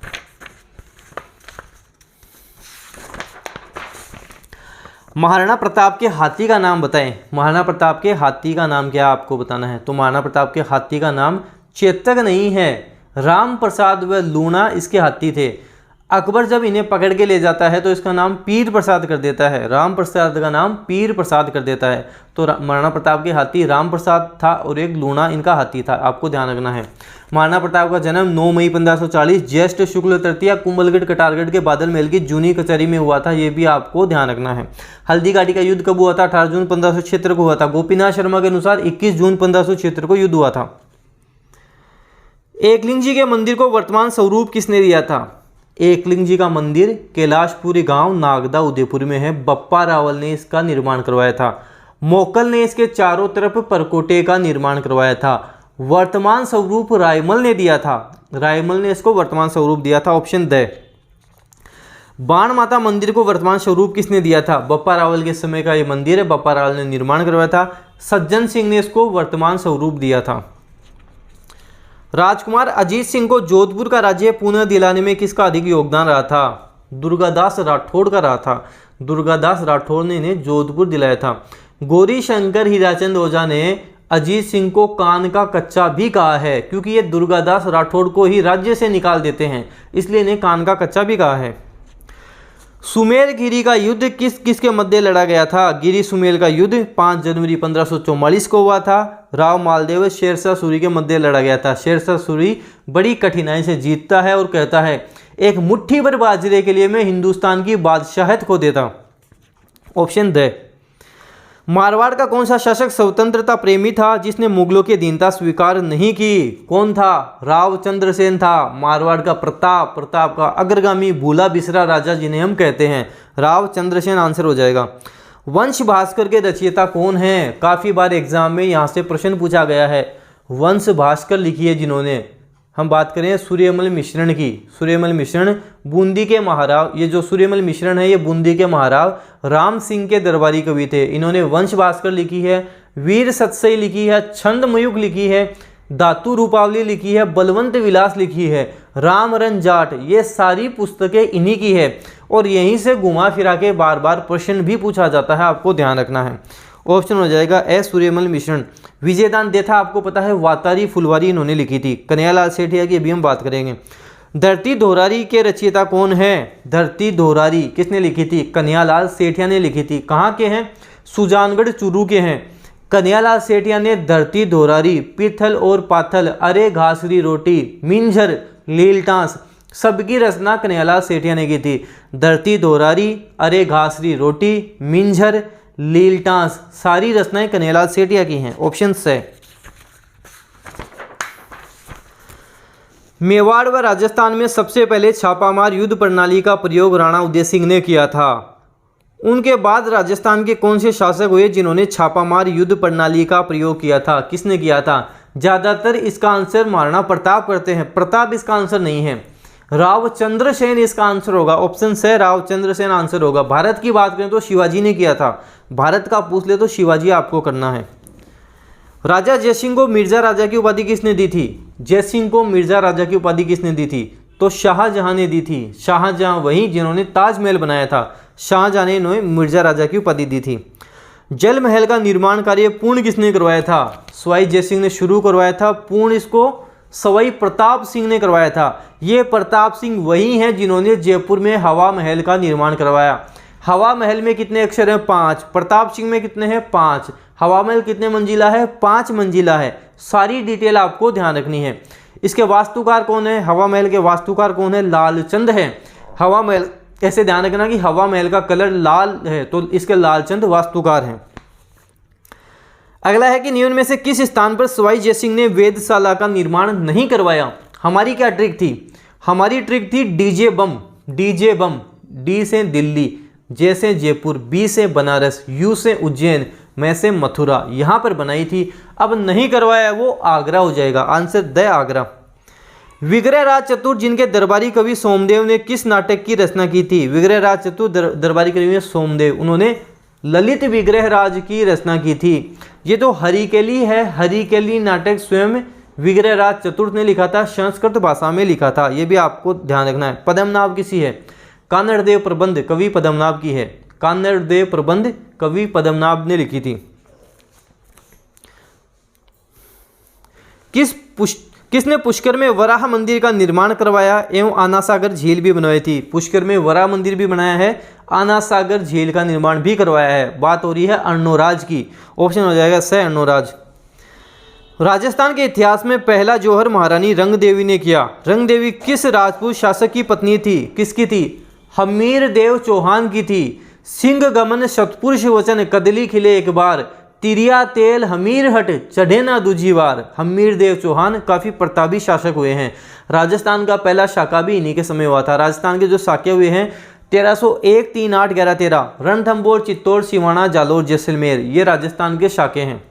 महाराणा प्रताप के हाथी का नाम बताएं। महाराणा प्रताप के हाथी का नाम क्या आपको बताना है? तो महाराणा प्रताप के हाथी का नाम चेतक नहीं है, राम प्रसाद व लूणा इसके हाथी थे। अकबर जब इन्हें पकड़ के ले जाता है तो इसका नाम पीर प्रसाद कर देता है, राम प्रसाद का नाम पीर प्रसाद कर देता है। तो महाराणा प्रताप के हाथी राम प्रसाद था और एक लूणा इनका हाथी था, आपको ध्यान रखना है। महाराणा प्रताप का जन्म 9 मई 1540 ज्येष्ठ शुक्ल तृतीया कुंभलगढ़ कटारगढ़ के बादल महल की जूनी कचहरी में हुआ था, ये भी आपको ध्यान रखना है। हल्दी घाटी का युद्ध कब हुआ था? 18 जून 1576 को हुआ था। गोपीनाथ शर्मा के अनुसार 21 जून 1576 को युद्ध हुआ था। एकलिंग जी के मंदिर को वर्तमान स्वरूप किसने दिया था? एकलिंग जी का मंदिर कैलाशपुरी गांव नागदा उदयपुर में है, बप्पा रावल ने इसका निर्माण करवाया था। मोकल ने इसके चारों तरफ परकोटे का निर्माण करवाया था। वर्तमान स्वरूप रायमल ने दिया था, रायमल ने इसको वर्तमान स्वरूप दिया था, ऑप्शन द। बाण माता मंदिर को वर्तमान स्वरूप किसने दिया था? बप्पा रावल के समय का ये मंदिर है, बप्पा रावल ने निर्माण करवाया था। सज्जन सिंह ने इसको वर्तमान स्वरूप दिया था। राजकुमार अजीत सिंह को जोधपुर का राज्य पुनः दिलाने में किसका अधिक योगदान रहा था? दुर्गादास राठौड़ का रहा था। दुर्गादास राठौड़ ने इन्हें जोधपुर दिलाया था। गौरी शंकर हीराचंद ओझा ने अजीत सिंह को कान का कच्चा भी कहा है, क्योंकि ये दुर्गादास राठौड़ को ही राज्य से निकाल देते हैं, इसलिए इन्हें कान का कच्चा भी कहा है। सुमेर गिरी का युद्ध किसके मध्य लड़ा गया था? गिरी सुमेर का युद्ध 5 जनवरी 1544 को हुआ था। राव मालदेव शेरशाह सूरी के मध्य लड़ा गया था। शेरशाह सूरी बड़ी कठिनाई से जीतता है और कहता है एक मुट्ठी भर बाजरे के लिए मैं हिंदुस्तान की बादशाहत खो देता। Option the. मारवाड़ का कौन सा शासक स्वतंत्रता प्रेमी था जिसने मुगलों की अधीनता स्वीकार नहीं की? कौन था? राव चंद्रसेन था। मारवाड़ का प्रताप का अग्रगामी भूला बिसरा राजा जिन्हें हम कहते हैं, राव चंद्रसेन आंसर हो जाएगा। वंश भास्कर के रचयिता कौन हैं? काफ़ी बार एग्जाम में यहाँ से प्रश्न पूछा गया है। वंश भास्कर लिखी है जिन्होंने, हम बात करें सूर्यमल मिश्रण की। सूर्यमल मिश्रण बूंदी के महाराव, ये जो सूर्यमल मिश्रण है ये बूंदी के महाराव राम सिंह के दरबारी कवि थे। इन्होंने वंश भास्कर लिखी है, वीर सतसई लिखी है, छंदमयुग लिखी है, धातु रूपावली लिखी है, बलवंत विलास लिखी है, रामरन जाट, ये सारी पुस्तकें इन्हीं की है। और यहीं से घुमा फिरा के बार बार प्रश्न भी पूछा जाता है, आपको ध्यान रखना है। ऑप्शन हो जाएगा ए सूर्यमल मिश्रण। विजयदान देथा आपको पता है वातारी फुलवारी इन्होंने लिखी थी। कन्हैयालाल सेठिया की अभी हम बात करेंगे। धरती धोरारी के रचयिता कौन है? धरती धोरारी किसने लिखी थी? कन्हैयालाल सेठिया ने लिखी थी। कहाँ के हैं? सुजानगढ़ चूरू के हैं। कन्हैयालाल सेठिया ने धरती धोरारी, पिथल और पाथल, अरे घासरी रोटी, मिंझर, लीलटांस, सबकी रचना कन्हैयालाल सेठिया ने की थी। धरती धोरारी, अरे घासरी रोटी, मिंझर, लीलटांस, सारी रचनाएं कन्हैयालाल सेठिया की हैं। ऑप्शन से। मेवाड़ व राजस्थान में सबसे पहले छापामार युद्ध प्रणाली का प्रयोग राणा उदय सिंह ने किया था। उनके बाद राजस्थान के कौन से शासक हुए जिन्होंने छापामार युद्ध प्रणाली का प्रयोग किया था? किसने किया था? ज़्यादातर इसका आंसर महाराणा प्रताप करते हैं। प्रताप इसका आंसर नहीं है, राव चंद्रसेन इसका आंसर होगा। ऑप्शन से राव चंद्रसेन आंसर होगा। भारत की बात करें तो शिवाजी ने किया था। भारत का पूछ ले तो शिवाजी आपको करना है। राजा जयसिंह को मिर्जा राजा की उपाधि किसने दी थी? जयसिंह को मिर्जा राजा की उपाधि किसने दी थी? तो शाहजहां ने दी थी। शाहजहां वही जिन्होंने ताजमहल बनाया था, शाहजहां ने इन्हें मिर्जा राजा की उपाधि दी थी। जल महल का निर्माण कार्य पूर्ण किसने करवाया था? सवाई जयसिंह ने शुरू करवाया था। पूर्ण इसको सवाई प्रताप सिंह ने करवाया था। ये प्रताप सिंह वही हैं जिन्होंने जयपुर में हवा महल का निर्माण करवाया। हवा महल में कितने अक्षर हैं? 5। प्रताप सिंह में कितने हैं? 5। हवा महल कितने मंजिला है? 5 मंजिला है। सारी डिटेल आपको ध्यान रखनी है। इसके वास्तुकार कौन है? हवा महल के वास्तुकार कौन है? लालचंद है। हवा महल, ऐसे ध्यान रखना कि हवा महल का कलर लाल है, तो इसके लालचंद वास्तुकार हैं। अगला है कि निम्न में से किस स्थान पर सवाई जयसिंह ने वेधशाला का निर्माण नहीं करवाया? हमारी क्या ट्रिक थी? हमारी ट्रिक थी डीजे बम। डीजे बम, डी से दिल्ली, जे से जयपुर, बी से बनारस, यू से उज्जैन, मैं से मथुरा, यहाँ पर बनाई थी। अब नहीं करवाया वो आगरा हो जाएगा। Answer the Agra. विग्रह राज चतुर जिनके दरबारी कवि सोमदेव ने किस नाटक की रचना की थी? विग्रह राज चतुर दरबारी कवि में सोमदेव, उन्होंने ललित विग्रह राज की रचना की थी। ये तो हरिकेली है, हरिकेली नाटक स्वयं विग्रह राज चतुर्थ ने लिखा था, संस्कृत भाषा में लिखा था। ये भी आपको ध्यान रखना है। पद्मनाभ किसी है? कानड़देव प्रबंध कवि पद्मनाभ की है। कानड़देव प्रबंध कवि पद्मनाभ ने लिखी थी। किसने पुष्कर में वराह मंदिर का निर्माण करवाया एवं आनासागर झील भी बनवाई थी? पुष्कर में वराह मंदिर भी बनाया है, आनासागर झील का निर्माण भी करवाया है। बात हो रही है अर्णोराज की। ऑप्शन हो जाएगा स अर्णोराज। राजस्थान के इतिहास में पहला जौहर महारानी रंगदेवी ने किया। रंगदेवी किस राजपूत शासक की पत्नी थी? किसकी थी? हमीर देव चौहान की थी। सिंह गमन सतपुरुष वचन कदली खिले एक बार, तिरिया तेल हमीर हट चढ़े ना दूजी बार। हमीर देव चौहान काफ़ी प्रतापी शासक हुए हैं। राजस्थान का पहला शाका भी इन्हीं के समय हुआ था। राजस्थान के जो शाके हुए हैं 1301, 3, 8, 11, 13, रणथंभौर, चित्तौड़, सिवाना, जालौर, जैसलमेर, ये राजस्थान के शाके हैं।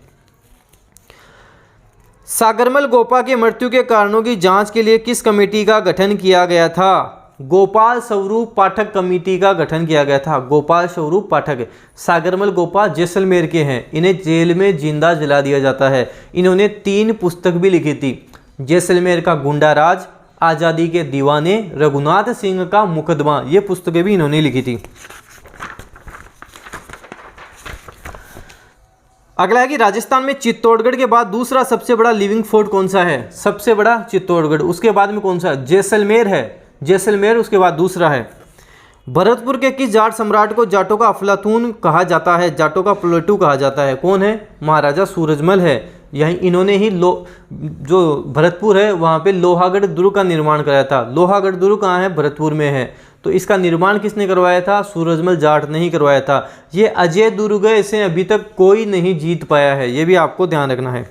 सागरमल गोपा की मृत्यु के कारणों की जांच के लिए किस कमेटी का गठन किया गया था? गोपाल स्वरूप पाठक कमेटी का गठन किया गया था। गोपाल स्वरूप पाठक। सागरमल गोपा जैसलमेर के हैं, इन्हें जेल में जिंदा जला दिया जाता है। इन्होंने 3 पुस्तक भी लिखी थी, जैसलमेर का गुंडा राज, आज़ादी के दीवाने, रघुनाथ सिंह का मुकदमा, ये पुस्तकें भी इन्होंने लिखी थी। अगला है कि राजस्थान में चित्तौड़गढ़ के बाद दूसरा सबसे बड़ा लिविंग फोर्ट कौन सा है? सबसे बड़ा चित्तौड़गढ़, उसके बाद में कौन सा? जैसलमेर है, जैसलमेर उसके बाद दूसरा है। भरतपुर के किस जाट सम्राट को जाटों का अफलातून कहा जाता है? जाटों का प्लेटू कहा जाता है। कौन है? महाराजा सूरजमल है। यही इन्होंने ही जो भरतपुर है वहाँ पे लोहागढ़ दुर्ग का निर्माण कराया था। लोहागढ़ दुर्ग कहाँ है? भरतपुर में है। तो इसका निर्माण किसने करवाया था? सूरजमल जाट ने ही करवाया था। ये अजय दुर्ग है, इसे अभी तक कोई नहीं जीत पाया है, ये भी आपको ध्यान रखना है।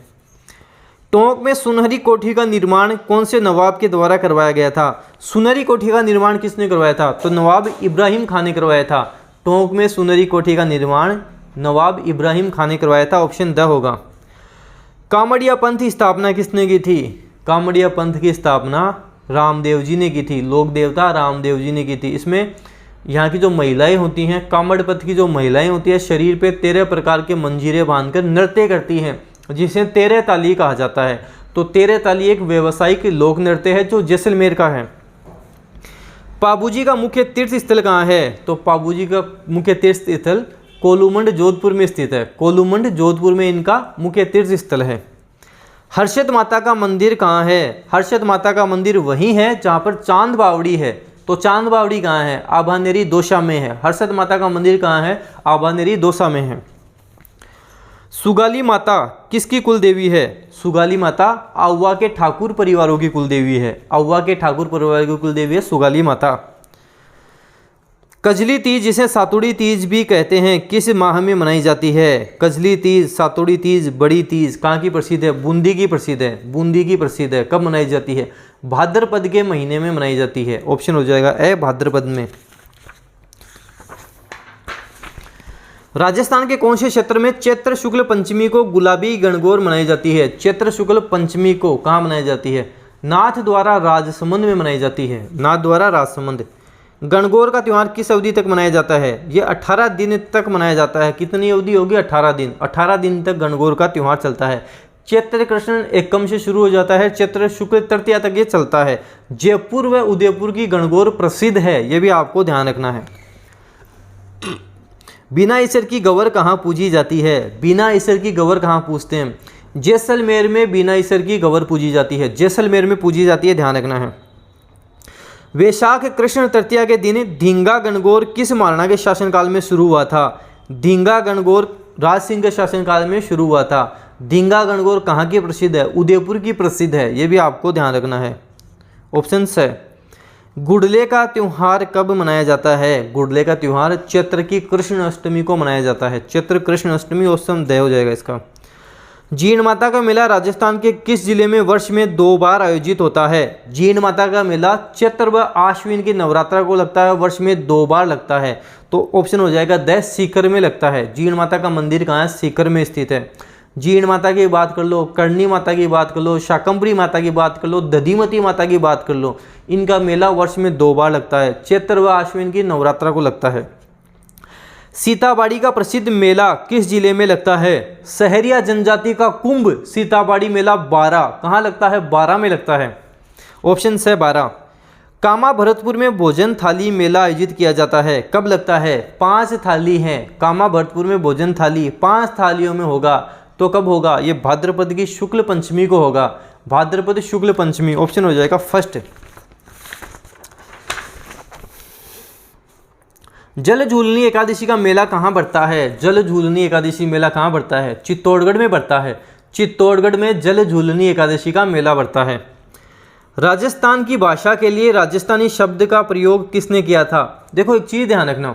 टोंक में सुनहरी कोठी का निर्माण कौन से नवाब के द्वारा करवाया गया था? सुनहरी कोठी का निर्माण किसने करवाया था? तो नवाब इब्राहिम खान ने करवाया था। टोंक में सुनहरी कोठी का निर्माण नवाब इब्राहिम खान ने करवाया था। ऑप्शन द होगा। कामड़िया पंथ की स्थापना किसने की थी? कामड़िया पंथ की स्थापना रामदेव जी ने की थी। लोक देवता रामदेव जी ने की थी। इसमें यहाँ की जो महिलाएं होती हैं, कामड़ पंथ की जो महिलाएं होती हैं, शरीर पे 13 प्रकार के मंजीरे बांधकर नृत्य करती हैं, जिसे 13 ताली कहा जाता है। तो 13 ताली एक व्यावसायिक लोक नृत्य है जो जैसलमेर का है। पाबूजी का मुख्य तीर्थ स्थल कहाँ है? तो पाबूजी का मुख्य तीर्थ स्थल कोलूमंड जोधपुर में स्थित है। कोलूमंड जोधपुर में इनका मुख्य तीर्थ स्थल है। हर्षद माता का मंदिर कहाँ है? हर्षद माता का मंदिर वहीं है जहाँ पर चांद बावड़ी है। तो चांद बावड़ी कहाँ है? आभानेरी दौसा में है। हर्षद माता का मंदिर कहाँ है? आभानेरी दौसा में है। सुगाली माता किसकी कुल देवी है? सुगाली माता आउवा के ठाकुर परिवारों की कुल देवी है। आउवा के ठाकुर परिवार की कुल देवी है सुगाली माता। कजली तीज, जिसे सातुड़ी तीज भी कहते हैं, किस माह में मनाई जाती है? कजली तीज, सातुड़ी तीज, बड़ी तीज कहाँ की प्रसिद्ध है? बूंदी की प्रसिद्ध है। बूंदी की प्रसिद्ध है। कब मनाई जाती है? भाद्रपद के महीने में मनाई जाती है। ऑप्शन हो जाएगा ए, भाद्रपद में। राजस्थान के कौन से क्षेत्र में चैत्र शुक्ल पंचमी को गुलाबी गणगौर मनाई जाती है? चैत्र शुक्ल पंचमी को कहाँ मनाई जाती है? नाथ द्वारा राजसमंद में मनाई जाती है। नाथ द्वारा राजसमंद। गणगौर का त्यौहार किस अवधि तक मनाया जाता है? ये 18 दिन तक मनाया जाता है। कितनी अवधि होगी? 18 दिन। 18 दिन तक गणगौर का त्यौहार चलता है। चैत्र कृष्ण एकम से शुरू हो जाता है, चैत्र शुक्ल तृतीया तक ये चलता है। जयपुर व उदयपुर की गणगौर प्रसिद्ध है, ये भी आपको ध्यान रखना है। बिना ईसर की गौर कहाँ पूजी जाती है? बिना ईसर की गौर कहाँ पूजते हैं? जैसलमेर में बिना ईसर की गौर पूजी जाती है। जैसलमेर में पूजी जाती है, ध्यान रखना है। वैशाख कृष्ण तृतीया के दिन धींगा गणगौर किस महाराणा के शासनकाल में शुरू हुआ था? धींगा गणगौर राज सिंह के शासनकाल में शुरू हुआ था। धींगा गणगौर कहाँ की प्रसिद्ध है? उदयपुर की प्रसिद्ध है, ये भी आपको ध्यान रखना है। ऑप्शन है। गुड़ले का त्यौहार कब मनाया जाता है? गुड़ले का त्यौहार चैत्र की कृष्ण अष्टमी को मनाया जाता है। चैत्र कृष्ण अष्टमी ऑप्शन दे हो जाएगा इसका। जीण माता का मेला राजस्थान के किस जिले में वर्ष में 2 बार आयोजित होता है? जीण माता का मेला चैत्र व आश्विन की नवरात्रा को लगता है, वर्ष में 2 बार लगता है। तो ऑप्शन हो जाएगा द सीकर में लगता है। जीण माता का मंदिर कहाँ है? सीकर में स्थित है। जीण माता की बात कर लो, करणी माता की बात कर लो, शाकंभरी माता की बात कर लो, दधिमती माता की बात कर लो, इनका मेला वर्ष में 2 बार लगता है, चैत्र व आश्विन की नवरात्रा को लगता है। सीताबाड़ी का प्रसिद्ध मेला किस जिले में लगता है? सहरिया जनजाति का कुंभ सीताबाड़ी मेला 12 कहाँ लगता है? 12 में लगता है। ऑप्शन है 12। कामा भरतपुर में भोजन थाली मेला आयोजित किया जाता है, कब लगता है? 5 थाली हैं। कामा भरतपुर में भोजन थाली 5 थालियों में होगा, तो कब होगा? ये भाद्रपद की शुक्ल पंचमी को होगा। भाद्रपद शुक्ल पंचमी, ऑप्शन हो जाएगा फर्स्ट। जल झूलनी एकादशी का मेला कहाँ बढ़ता है? जल झूलनी एकादशी मेला कहाँ बढ़ता है? चित्तौड़गढ़ में बढ़ता है। चित्तौड़गढ़ में जल झूलनी एकादशी का मेला बढ़ता है। राजस्थान की भाषा के लिए राजस्थानी शब्द का प्रयोग किसने किया था? देखो एक चीज़ ध्यान रखना,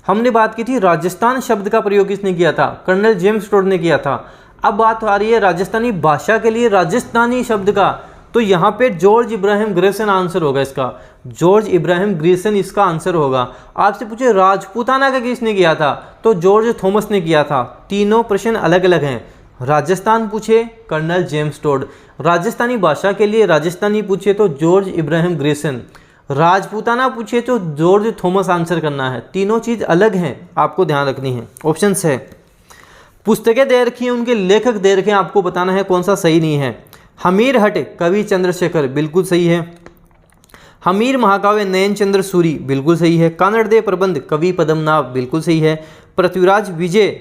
हमने बात की थी राजस्थान शब्द का प्रयोग किसने किया था? कर्नल जेम्स टोड ने किया था। अब बात आ रही है राजस्थानी भाषा के लिए राजस्थानी शब्द का, तो यहाँ पे जॉर्ज इब्राहिम ग्रेसन आंसर होगा इसका। जॉर्ज इब्राहिम ग्रेसन इसका आंसर होगा। आपसे पूछे राजपूताना का किसने किया था? तो जॉर्ज थॉमस ने किया था। तीनों प्रश्न अलग अलग हैं। राजस्थान पूछे कर्नल जेम्स टोड, राजस्थानी भाषा के लिए राजस्थानी पूछे तो जॉर्ज इब्राहिम ग्रेसन, राजपूताना पूछे तो जॉर्ज थॉमस आंसर करना है। तीनों चीज़ अलग हैं, आपको ध्यान रखनी है। ऑप्शन है, पुस्तकें दे रखी हैं, उनके लेखक दे रखे हैं, आपको बताना है कौन सा सही नहीं है। हमीर हट कवि चंद्रशेखर, बिल्कुल सही है। हमीर महाकाव्य नयन चंद्र सूरी, बिल्कुल सही है। कानड़ दे प्रबंध कवि पद्मनाभ, बिल्कुल सही है। पृथ्वीराज विजय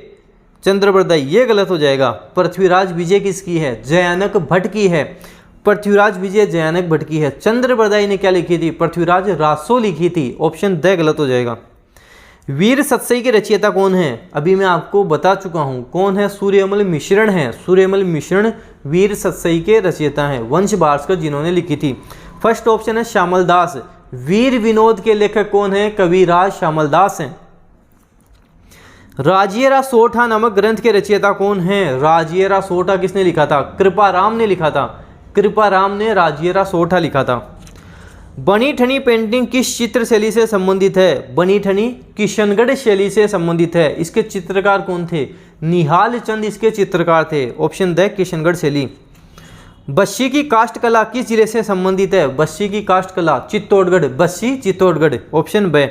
चंद्रबरदाई, ये गलत हो जाएगा। पृथ्वीराज विजय किसकी है? जयानक भट्ट की है। पृथ्वीराज विजय जयानक भट्ट की है। चंद्रबरदाई ने क्या लिखी थी? पृथ्वीराज रासो लिखी थी। ऑप्शन द गलत हो जाएगा। वीर सतसई के रचयिता कौन है? अभी मैं आपको बता चुका हूँ कौन है, सूर्यमल मिश्रण है। सूर्यमल मिश्रण वीर सतसई के रचयिता हैं, वंश भास्कर जिन्होंने लिखी थी। फर्स्ट ऑप्शन है श्यामल दास। वीर विनोद के लेखक कौन है? कविराज श्यामल दास हैं। राजियरा सोठा नामक ग्रंथ के रचयिता कौन है? राजियरा सोठा किसने लिखा था? कृपाराम ने लिखा था। कृपाराम ने राजियरा सोठा लिखा था। बनी ठनी पेंटिंग किस चित्र शैली से संबंधित है? बनी ठनी किशनगढ़ शैली से संबंधित है। इसके चित्रकार कौन थे? निहाल चंद इसके चित्रकार थे। ऑप्शन द किशनगढ़ शैली। बस्सी की काष्ठ कला किस जिले से संबंधित है? बस्सी की काष्ठ कला चित्तौड़गढ़। बस्सी चित्तौड़गढ़। ऑप्शन ब।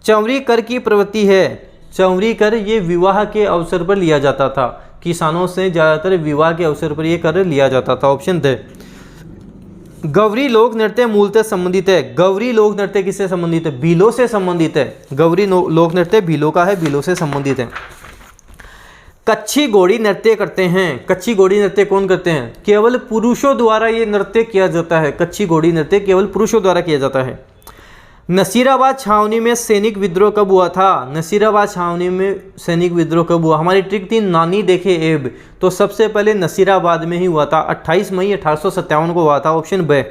चौरी कर की प्रवृत्ति है। चौरी कर ये विवाह के अवसर पर लिया जाता था, किसानों से ज़्यादातर विवाह के अवसर पर ये कर लिया जाता था। Option the. गौरी लोक नृत्य मूलतः संबंधित है। गौरी लोक नृत्य किससे संबंधित है? भीलों से संबंधित है। गौरी लोक नृत्य भीलों का है, भीलों से संबंधित है। कच्छी घोड़ी नृत्य करते हैं। कच्छी घोड़ी नृत्य कौन करते हैं? केवल पुरुषों द्वारा ये नृत्य किया जाता है। कच्छी घोड़ी नृत्य केवल पुरुषों द्वारा किया जाता है। नसीराबाद छावनी में सैनिक विद्रोह कब हुआ था? नसीराबाद छावनी में सैनिक विद्रोह कब हुआ? हमारी ट्रिक थी नानी देखे एब, तो सबसे पहले नसीराबाद में ही हुआ था। 28 मई 1857 को हुआ था। ऑप्शन ब।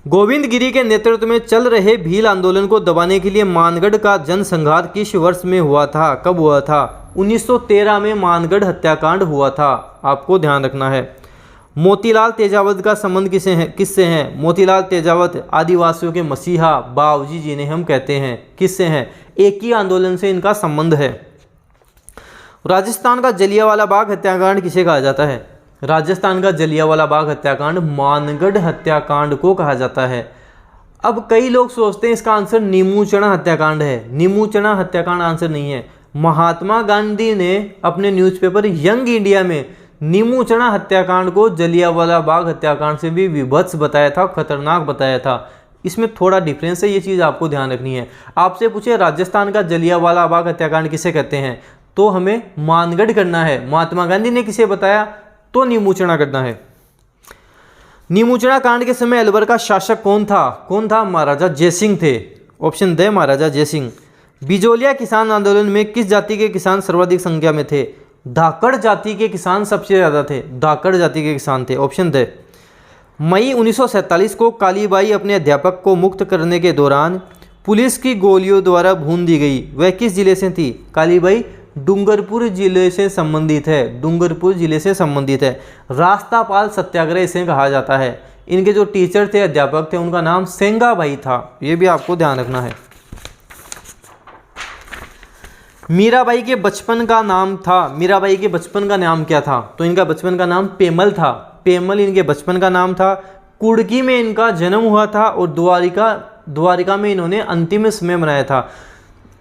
गोविंद गिरी के नेतृत्व में चल रहे भील आंदोलन को दबाने के लिए मानगढ़ का जनसंहार किस वर्ष में हुआ था? कब हुआ था? 1913 में मानगढ़ हत्याकांड हुआ था। आपको ध्यान रखना है। मोतीलाल तेजावत का संबंध किससे है? मोतीलाल तेजावत आदिवासियों के मसीहा बावजी जिन्हें हम कहते हैं, किससे हैं? एक ही आंदोलन से इनका संबंध है। राजस्थान का जलियांवाला बाग हत्याकांड किसे कहा जाता है? राजस्थान का जलियांवाला बाग हत्याकांड मानगढ़ हत्याकांड को कहा जाता है। अब कई लोग सोचते हैं इसका आंसर नीमूचना हत्याकांड है। नीमूचना हत्याकांड आंसर नहीं है। महात्मा गांधी ने अपने न्यूज़पेपर यंग इंडिया में नीमूचना हत्याकांड को जलियांवाला बाग हत्याकांड से भी विभत्स बताया था, खतरनाक बताया था। इसमें थोड़ा डिफरेंस है, ये चीज़ आपको ध्यान रखनी है। आपसे पूछे राजस्थान का जलियांवाला बाग हत्याकांड किसे कहते हैं, तो हमें मानगढ़ करना है। महात्मा गांधी ने किसे बताया, तो नीमूचना करना है। नीमूचना कांड के समय अलवर का शासक कौन था? कौन था? महाराजा जयसिंह थे। ऑप्शन द महाराजा जयसिंह। बिजोलिया किसान आंदोलन में किस जाति के किसान सर्वाधिक संख्या में थे? धाकड़ जाति के किसान सबसे ज़्यादा थे। धाकड़ जाति के किसान थे। Option the. मई 1947 को कालीबाई अपने अध्यापक को मुक्त करने के दौरान पुलिस की गोलियों द्वारा भून दी गई, वह किस जिले से थी? कालीबाई डूंगरपुर जिले से संबंधित है। डूंगरपुर जिले से संबंधित है। रास्तापाल सत्याग्रह इसे कहा जाता है। इनके जो टीचर थे, अध्यापक थे, उनका नाम सेंगाबाई था। ये भी आपको ध्यान रखना है। मीराबाई के बचपन का नाम था। मीराबाई के बचपन का नाम क्या था? तो इनका बचपन का नाम पेमल था। पेमल इनके बचपन का नाम था। कुड़की में इनका जन्म हुआ था और द्वारिका में इन्होंने अंतिम समय बनाया था।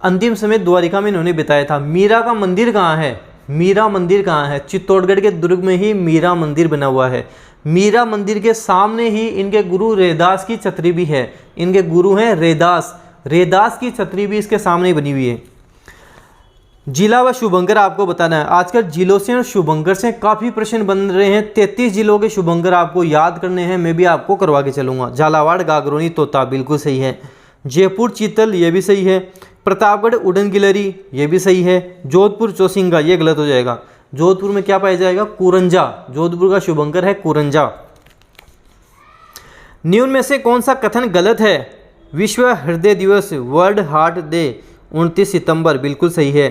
अंतिम समय द्वारिका में इन्होंने बिताया था। मीरा का मंदिर कहाँ है? मीरा मंदिर कहाँ है? चित्तौड़गढ़ के दुर्ग में ही मीरा मंदिर बना हुआ है। मीरा मंदिर के सामने ही इनके गुरु रैदास की छतरी भी है। इनके गुरु हैं रैदास। रैदास की छतरी भी इसके सामने बनी हुई है। जिला व शुभंकर आपको बताना है। आजकल जिलों से और शुभंकर से काफ़ी प्रश्न बन रहे हैं। 33 जिलों के शुभंकर आपको याद करने हैं, मैं भी आपको करवा के चलूँगा। झालावाड़ गागरोनी तोता, बिल्कुल सही है। जयपुर चीतल, ये भी सही है। प्रतापगढ़ उड़न गिलहरी, ये भी सही है। जोधपुर चौसिंगा, ये गलत हो जाएगा। जोधपुर में क्या पाया जाएगा? कुरंजा। जोधपुर का शुभंकर है कुरंजा। निम्न में से कौन सा कथन गलत है? विश्व हृदय दिवस, वर्ल्ड हार्ट डे 29 सितंबर, बिल्कुल सही है।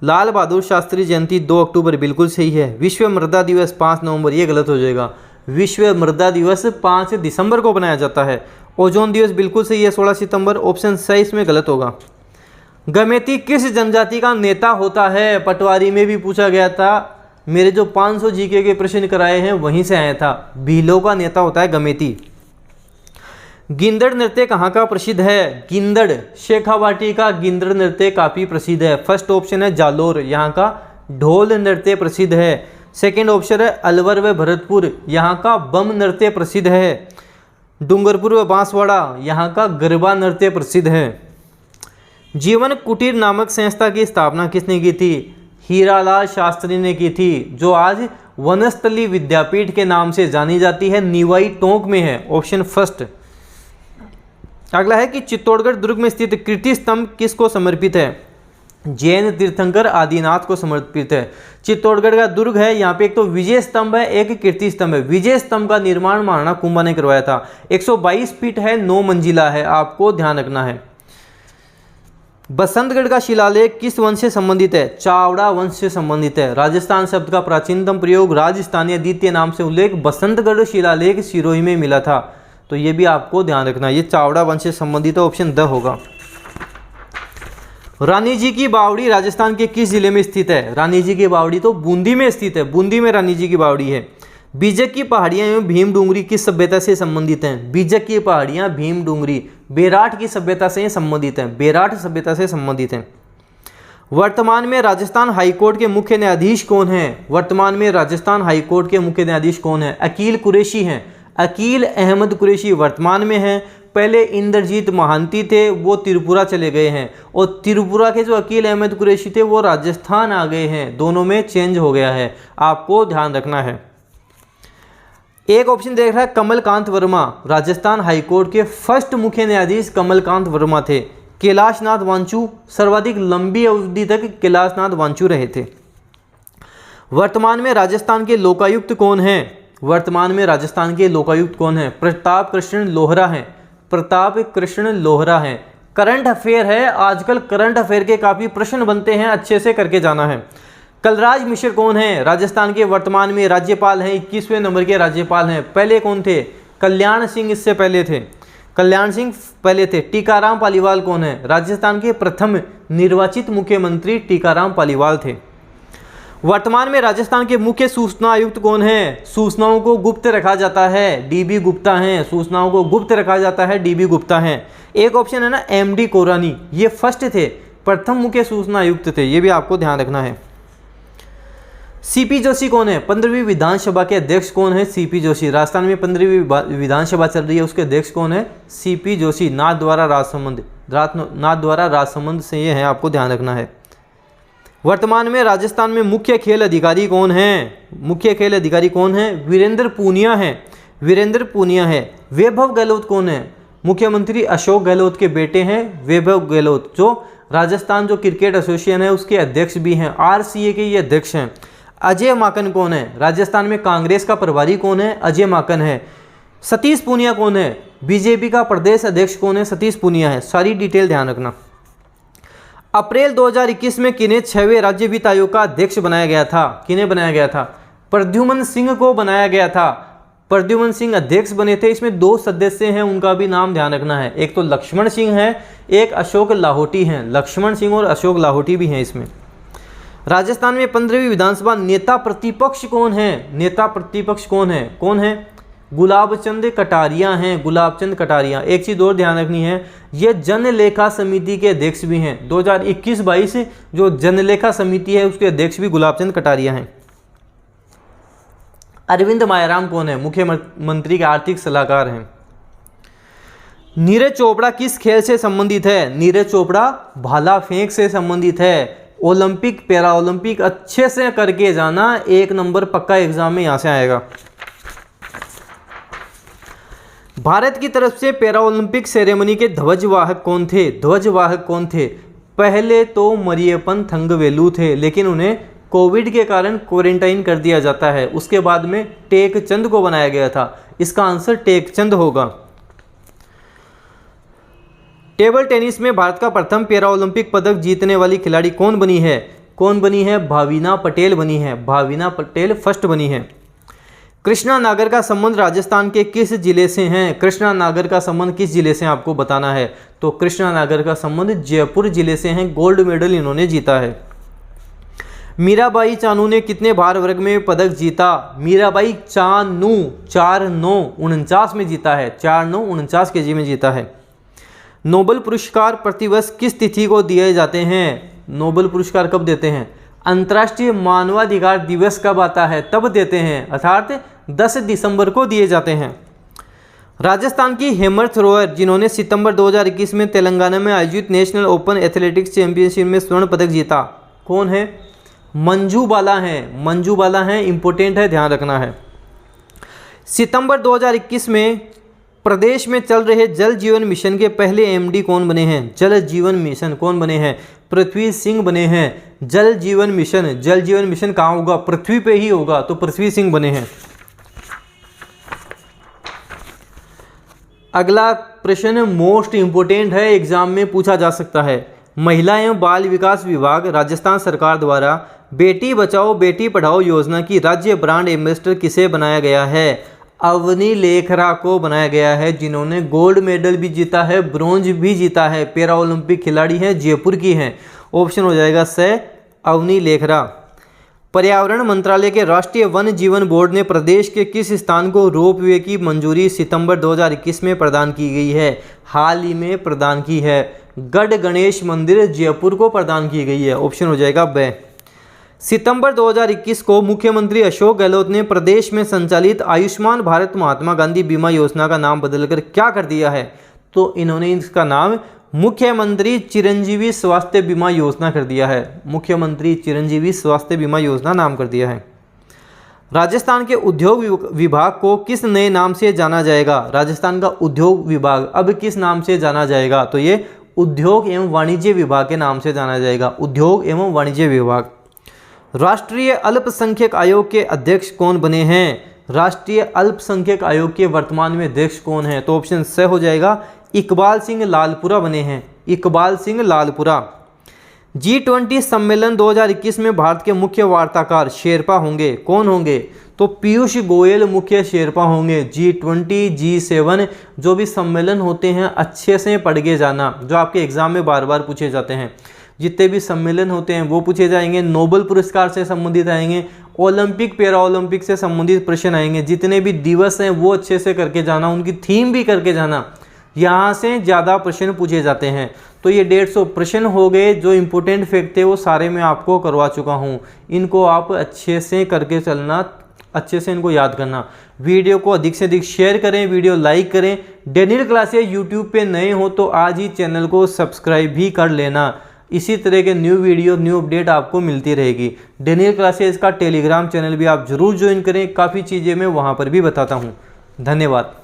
लाल बहादुर शास्त्री जयंती 2 अक्टूबर, बिल्कुल सही है। विश्व मृदा दिवस 5 नवंबर, ये गलत हो जाएगा। विश्व मृदा दिवस 5 दिसंबर को बनाया जाता है। ओजोन दिवस बिल्कुल सही है, 16 सितंबर। ऑप्शन सही इसमें गलत होगा। गमेती किस जनजाति का नेता होता है? पटवारी में भी पूछा गया था, मेरे जो 500 जीके के प्रश्न कराए हैं वहीं से आया था। भीलों का नेता होता है गमेती। गिंदड़ नृत्य कहाँ का प्रसिद्ध है? गिंदड़, शेखावाटी का गिंदड़ नृत्य काफ़ी प्रसिद्ध है। फर्स्ट ऑप्शन है जालोर, यहाँ का ढोल नृत्य प्रसिद्ध है। सेकंड ऑप्शन है अलवर व भरतपुर, यहाँ का बम नृत्य प्रसिद्ध है। डूंगरपुर व बांसवाड़ा, यहाँ का गरबा नृत्य प्रसिद्ध है। जीवन कुटीर नामक संस्था की स्थापना किसने की थी? हीरालाल शास्त्री ने की थी, जो आज वनस्थली विद्यापीठ के नाम से जानी जाती है, निवाई टोंक में है। Option first. अगला है कि चित्तौड़गढ़ दुर्ग में स्थित कीर्ति स्तंभ किसको समर्पित है? जैन तीर्थंकर आदिनाथ को समर्पित है। चित्तौड़गढ़ का दुर्ग है, यहाँ पे एक तो विजय स्तंभ है, एक कीर्ति स्तंभ है। विजय स्तंभ का निर्माण महाराणा कुंभा ने करवाया था। 122 फीट है, 9 मंजिला है, आपको ध्यान रखना है। बसंतगढ़ का शिलालेख किस वंश से संबंधित है? चावड़ा वंश से संबंधित है। राजस्थान शब्द का प्राचीनतम प्रयोग राजस्थानी द्वितीय नाम से उल्लेख बसंतगढ़ शिलालेख सिरोही में मिला था, तो ये भी आपको ध्यान रखना, ये चावड़ा वंश से संबंधित है। ऑप्शन द होगा। रानी जी की बावड़ी राजस्थान के किस जिले में स्थित है? रानी जी की बावड़ी तो बूंदी में स्थित है, बूंदी में रानी जी की बावड़ी है। बीजक की पहाड़ियां एवं भीम डूंगरी किस सभ्यता से संबंधित हैं? बीजक की पहाड़ियां भीम डूंगरी बेराट की सभ्यता से संबंधित हैं, बेराट सभ्यता से संबंधित हैं। वर्तमान में राजस्थान हाईकोर्ट के मुख्य न्यायाधीश कौन हैं? वर्तमान में राजस्थान हाईकोर्ट के मुख्य न्यायाधीश कौन है? अकील कुरैशी हैं, अकील अहमद कुरैशी वर्तमान में हैं। पहले इंद्रजीत महांती थे, वो त्रिपुरा चले गए हैं, और त्रिपुरा के जो अकील अहमद कुरैशी थे वो राजस्थान आ गए हैं, दोनों में चेंज हो गया है, आपको ध्यान रखना है। एक ऑप्शन देख रहा है कमलकांत वर्मा, राजस्थान हाईकोर्ट के फर्स्ट मुख्य न्यायाधीश कमलकांत वर्मा थे। कैलाशनाथ वांचू, सर्वाधिक लंबी अवधि तक कैलाशनाथ वांचू रहे थे। वर्तमान में राजस्थान के लोकायुक्त कौन हैं? वर्तमान में राजस्थान के लोकायुक्त कौन है? प्रताप कृष्ण लोहरा हैं, प्रताप कृष्ण लोहरा हैं। करंट अफेयर है, आजकल करंट अफेयर के काफ़ी प्रश्न बनते हैं, अच्छे से करके जाना है। कलराज मिश्र कौन है? राजस्थान के वर्तमान में राज्यपाल हैं, 21वें नंबर के राज्यपाल हैं। पहले कौन थे? कल्याण सिंह इससे पहले थे, कल्याण सिंह पहले थे। टीकाराम पालीवाल कौन है? राजस्थान के प्रथम निर्वाचित मुख्यमंत्री टीकाराम पालीवाल थे। वर्तमान में राजस्थान के मुख्य सूचना आयुक्त कौन है? सूचनाओं को गुप्त रखा जाता है, डीबी गुप्ता हैं। सूचनाओं को गुप्त रखा जाता है, डीबी गुप्ता हैं। एक ऑप्शन है ना एमडी कोरानी, ये फर्स्ट थे, प्रथम मुख्य सूचना आयुक्त थे, ये भी आपको ध्यान रखना है। सीपी जोशी कौन है? 15वीं विधानसभा के अध्यक्ष कौन है? सीपी जोशी। राजस्थान में 15वीं विधानसभा चल रही है, उसके अध्यक्ष कौन है? सीपी जोशी। नाथ द्वारा राजसमंद, नाथ द्वारा राजसमंद से ये है, आपको ध्यान रखना है। वर्तमान में राजस्थान में मुख्य खेल अधिकारी कौन हैं? मुख्य खेल अधिकारी कौन हैं? वीरेंद्र पूनिया हैं, वीरेंद्र पूनिया है। वैभव गहलोत कौन है? मुख्यमंत्री अशोक गहलोत के बेटे हैं वैभव गहलोत, जो राजस्थान जो क्रिकेट एसोसिएशन है उसके अध्यक्ष भी हैं, आरसीए के ये अध्यक्ष हैं। अजय माकन कौन है? राजस्थान में कांग्रेस का प्रभारी कौन है? अजय माकन है। सतीश पूनिया कौन है? बीजेपी का प्रदेश अध्यक्ष कौन है? सतीश पूनिया है। सारी डिटेल ध्यान रखना। अप्रैल 2021 में किन्हें 6वें राज्य वित्त आयोग का अध्यक्ष बनाया गया था? किन्हें बनाया गया था? प्रद्युमन सिंह को बनाया गया था। प्रद्युमन सिंह अध्यक्ष बने थे। इसमें 2 सदस्य हैं, उनका भी नाम ध्यान रखना है। एक तो लक्ष्मण सिंह है, एक अशोक लाहौटी हैं। लक्ष्मण सिंह और अशोक लाहौटी भी हैं इसमें। राजस्थान में 15वीं विधानसभा नेता प्रतिपक्ष कौन है? नेता प्रतिपक्ष कौन है? कौन है? गुलाबचंद कटारिया हैं, गुलाबचंद कटारिया। एक चीज़ और ध्यान रखनी है, ये जनलेखा समिति के अध्यक्ष भी हैं। 2021-22 जो जनलेखा समिति है उसके अध्यक्ष भी गुलाबचंद कटारिया हैं। अरविंद मायाराम कौन है? मुख्यमंत्री के आर्थिक सलाहकार हैं। नीरज चोपड़ा किस खेल से संबंधित है? नीरज चोपड़ा भाला फेंक से संबंधित है। ओलंपिक पैरा ओलंपिक अच्छे से करके जाना, 1 नंबर पक्का एग्जाम में यहाँ से आएगा। भारत की तरफ से पैरा ओलंपिक सेरेमनी के ध्वजवाहक कौन थे? ध्वजवाहक कौन थे? पहले तो मरियप्पन थंगवेलु थे, लेकिन उन्हें कोविड के कारण क्वारंटाइन कर दिया जाता है। उसके बाद में टेकचंद को बनाया गया था। इसका आंसर टेकचंद होगा। टेबल टेनिस में भारत का प्रथम पैरा ओलंपिक पदक जीतने वाली खिलाड़ी कौन बनी है? कौन बनी है? भाविना पटेल बनी है। भाविना पटेल फर्स्ट बनी है। कृष्णा नागर का संबंध राजस्थान के किस जिले से हैं? कृष्णा नागर का संबंध किस जिले से आपको बताना है। तो कृष्णा नागर का संबंध जयपुर जिले से हैं। गोल्ड मेडल इन्होंने जीता है। मीराबाई चानू ने कितने भार वर्ग में पदक जीता? मीराबाई चानू 4,9,49 में जीता है, 4,9,49 kg में जीता है। नोबेल पुरस्कार प्रतिवर्ष किस तिथि को दिए जाते हैं? नोबेल पुरस्कार कब देते हैं? अंतर्राष्ट्रीय मानवाधिकार दिवस कब आता है तब देते हैं, अर्थात 10 दिसंबर को दिए जाते हैं। राजस्थान की हेमंत रोयर जिन्होंने सितंबर 2021 में तेलंगाना में आयोजित नेशनल ओपन एथलेटिक्स चैंपियनशिप में स्वर्ण पदक जीता, कौन है? मंजू बाला हैं, मंजू बाला हैं, इंपॉर्टेंट है, ध्यान रखना है। सितंबर 2021 में प्रदेश में चल रहे जल जीवन मिशन के पहले एमडी कौन बने हैं? जल जीवन मिशन कौन बने हैं? पृथ्वी सिंह बने हैं। जल जीवन मिशन कहाँ होगा? पृथ्वी पे ही होगा, तो पृथ्वी सिंह बने हैं। अगला प्रश्न मोस्ट इंपोर्टेंट है, एग्जाम में पूछा जा सकता है। महिला एवं बाल विकास विभाग राजस्थान सरकार द्वारा बेटी बचाओ बेटी पढ़ाओ योजना की राज्य ब्रांड एम्बेसडर किसे बनाया गया है? अवनी लेखरा को बनाया गया है, जिन्होंने गोल्ड मेडल भी जीता है, ब्रॉन्ज भी जीता है, पैरा ओलंपिक खिलाड़ी हैं, जयपुर की हैं। ऑप्शन हो जाएगा से अवनी लेखरा। पर्यावरण मंत्रालय के राष्ट्रीय वन जीवन बोर्ड ने प्रदेश के किस स्थान को रोपवे की मंजूरी सितंबर 2021 में प्रदान की गई है? हाल ही में प्रदान की है। गढ़ गणेश मंदिर जयपुर को प्रदान की गई है, ऑप्शन हो जाएगा ब। सितंबर 2021 को मुख्यमंत्री अशोक गहलोत ने प्रदेश में संचालित आयुष्मान भारत महात्मा गांधी बीमा योजना का नाम बदलकर क्या कर दिया है? तो इन्होंने इसका नाम मुख्यमंत्री चिरंजीवी स्वास्थ्य बीमा योजना कर दिया है। मुख्यमंत्री चिरंजीवी स्वास्थ्य बीमा योजना नाम कर दिया है। राजस्थान के उद्योग विभाग को किस नए नाम से जाना जाएगा? राजस्थान का उद्योग विभाग अब किस नाम से जाना जाएगा? तो ये उद्योग एवं वाणिज्य विभाग के नाम से जाना जाएगा, उद्योग एवं वाणिज्य विभाग। राष्ट्रीय अल्पसंख्यक आयोग के अध्यक्ष कौन बने हैं? राष्ट्रीय अल्पसंख्यक आयोग के वर्तमान में अध्यक्ष कौन है? तो ऑप्शन से हो जाएगा इकबाल सिंह लालपुरा बने हैं, इकबाल सिंह लालपुरा। G20 सम्मेलन 2021 में भारत के मुख्य वार्ताकार शेरपा होंगे, कौन होंगे? तो पीयूष गोयल मुख्य शेरपा होंगे। G20 G7 जो भी सम्मेलन होते हैं अच्छे से पढ़ के जाना, जो आपके एग्जाम में बार बार पूछे जाते हैं। जितने भी सम्मेलन होते हैं वो पूछे जाएंगे, नोबेल पुरस्कार से संबंधित आएंगे, ओलंपिक पैरा ओलंपिक से संबंधित प्रश्न आएंगे। जितने भी दिवस हैं वो अच्छे से करके जाना, उनकी थीम भी करके जाना, यहाँ से ज़्यादा प्रश्न पूछे जाते हैं। तो ये 150 प्रश्न हो गए, जो इम्पोर्टेंट फैक्ट थे वो सारे मैं आपको करवा चुका हूँ। इनको आप अच्छे से करके चलना, अच्छे से इनको याद करना। वीडियो को अधिक से अधिक शेयर करें, वीडियो लाइक करें। डेनियल क्लासेस यूट्यूब पे नए हो तो आज ही चैनल को सब्सक्राइब भी कर लेना। इसी तरह के न्यू वीडियो न्यू अपडेट आपको मिलती रहेगी। डेनियल क्लासेस का टेलीग्राम चैनल भी आप जरूर ज्वाइन करें, काफ़ी चीज़ें मैं वहाँ पर भी बताता हूँ। धन्यवाद।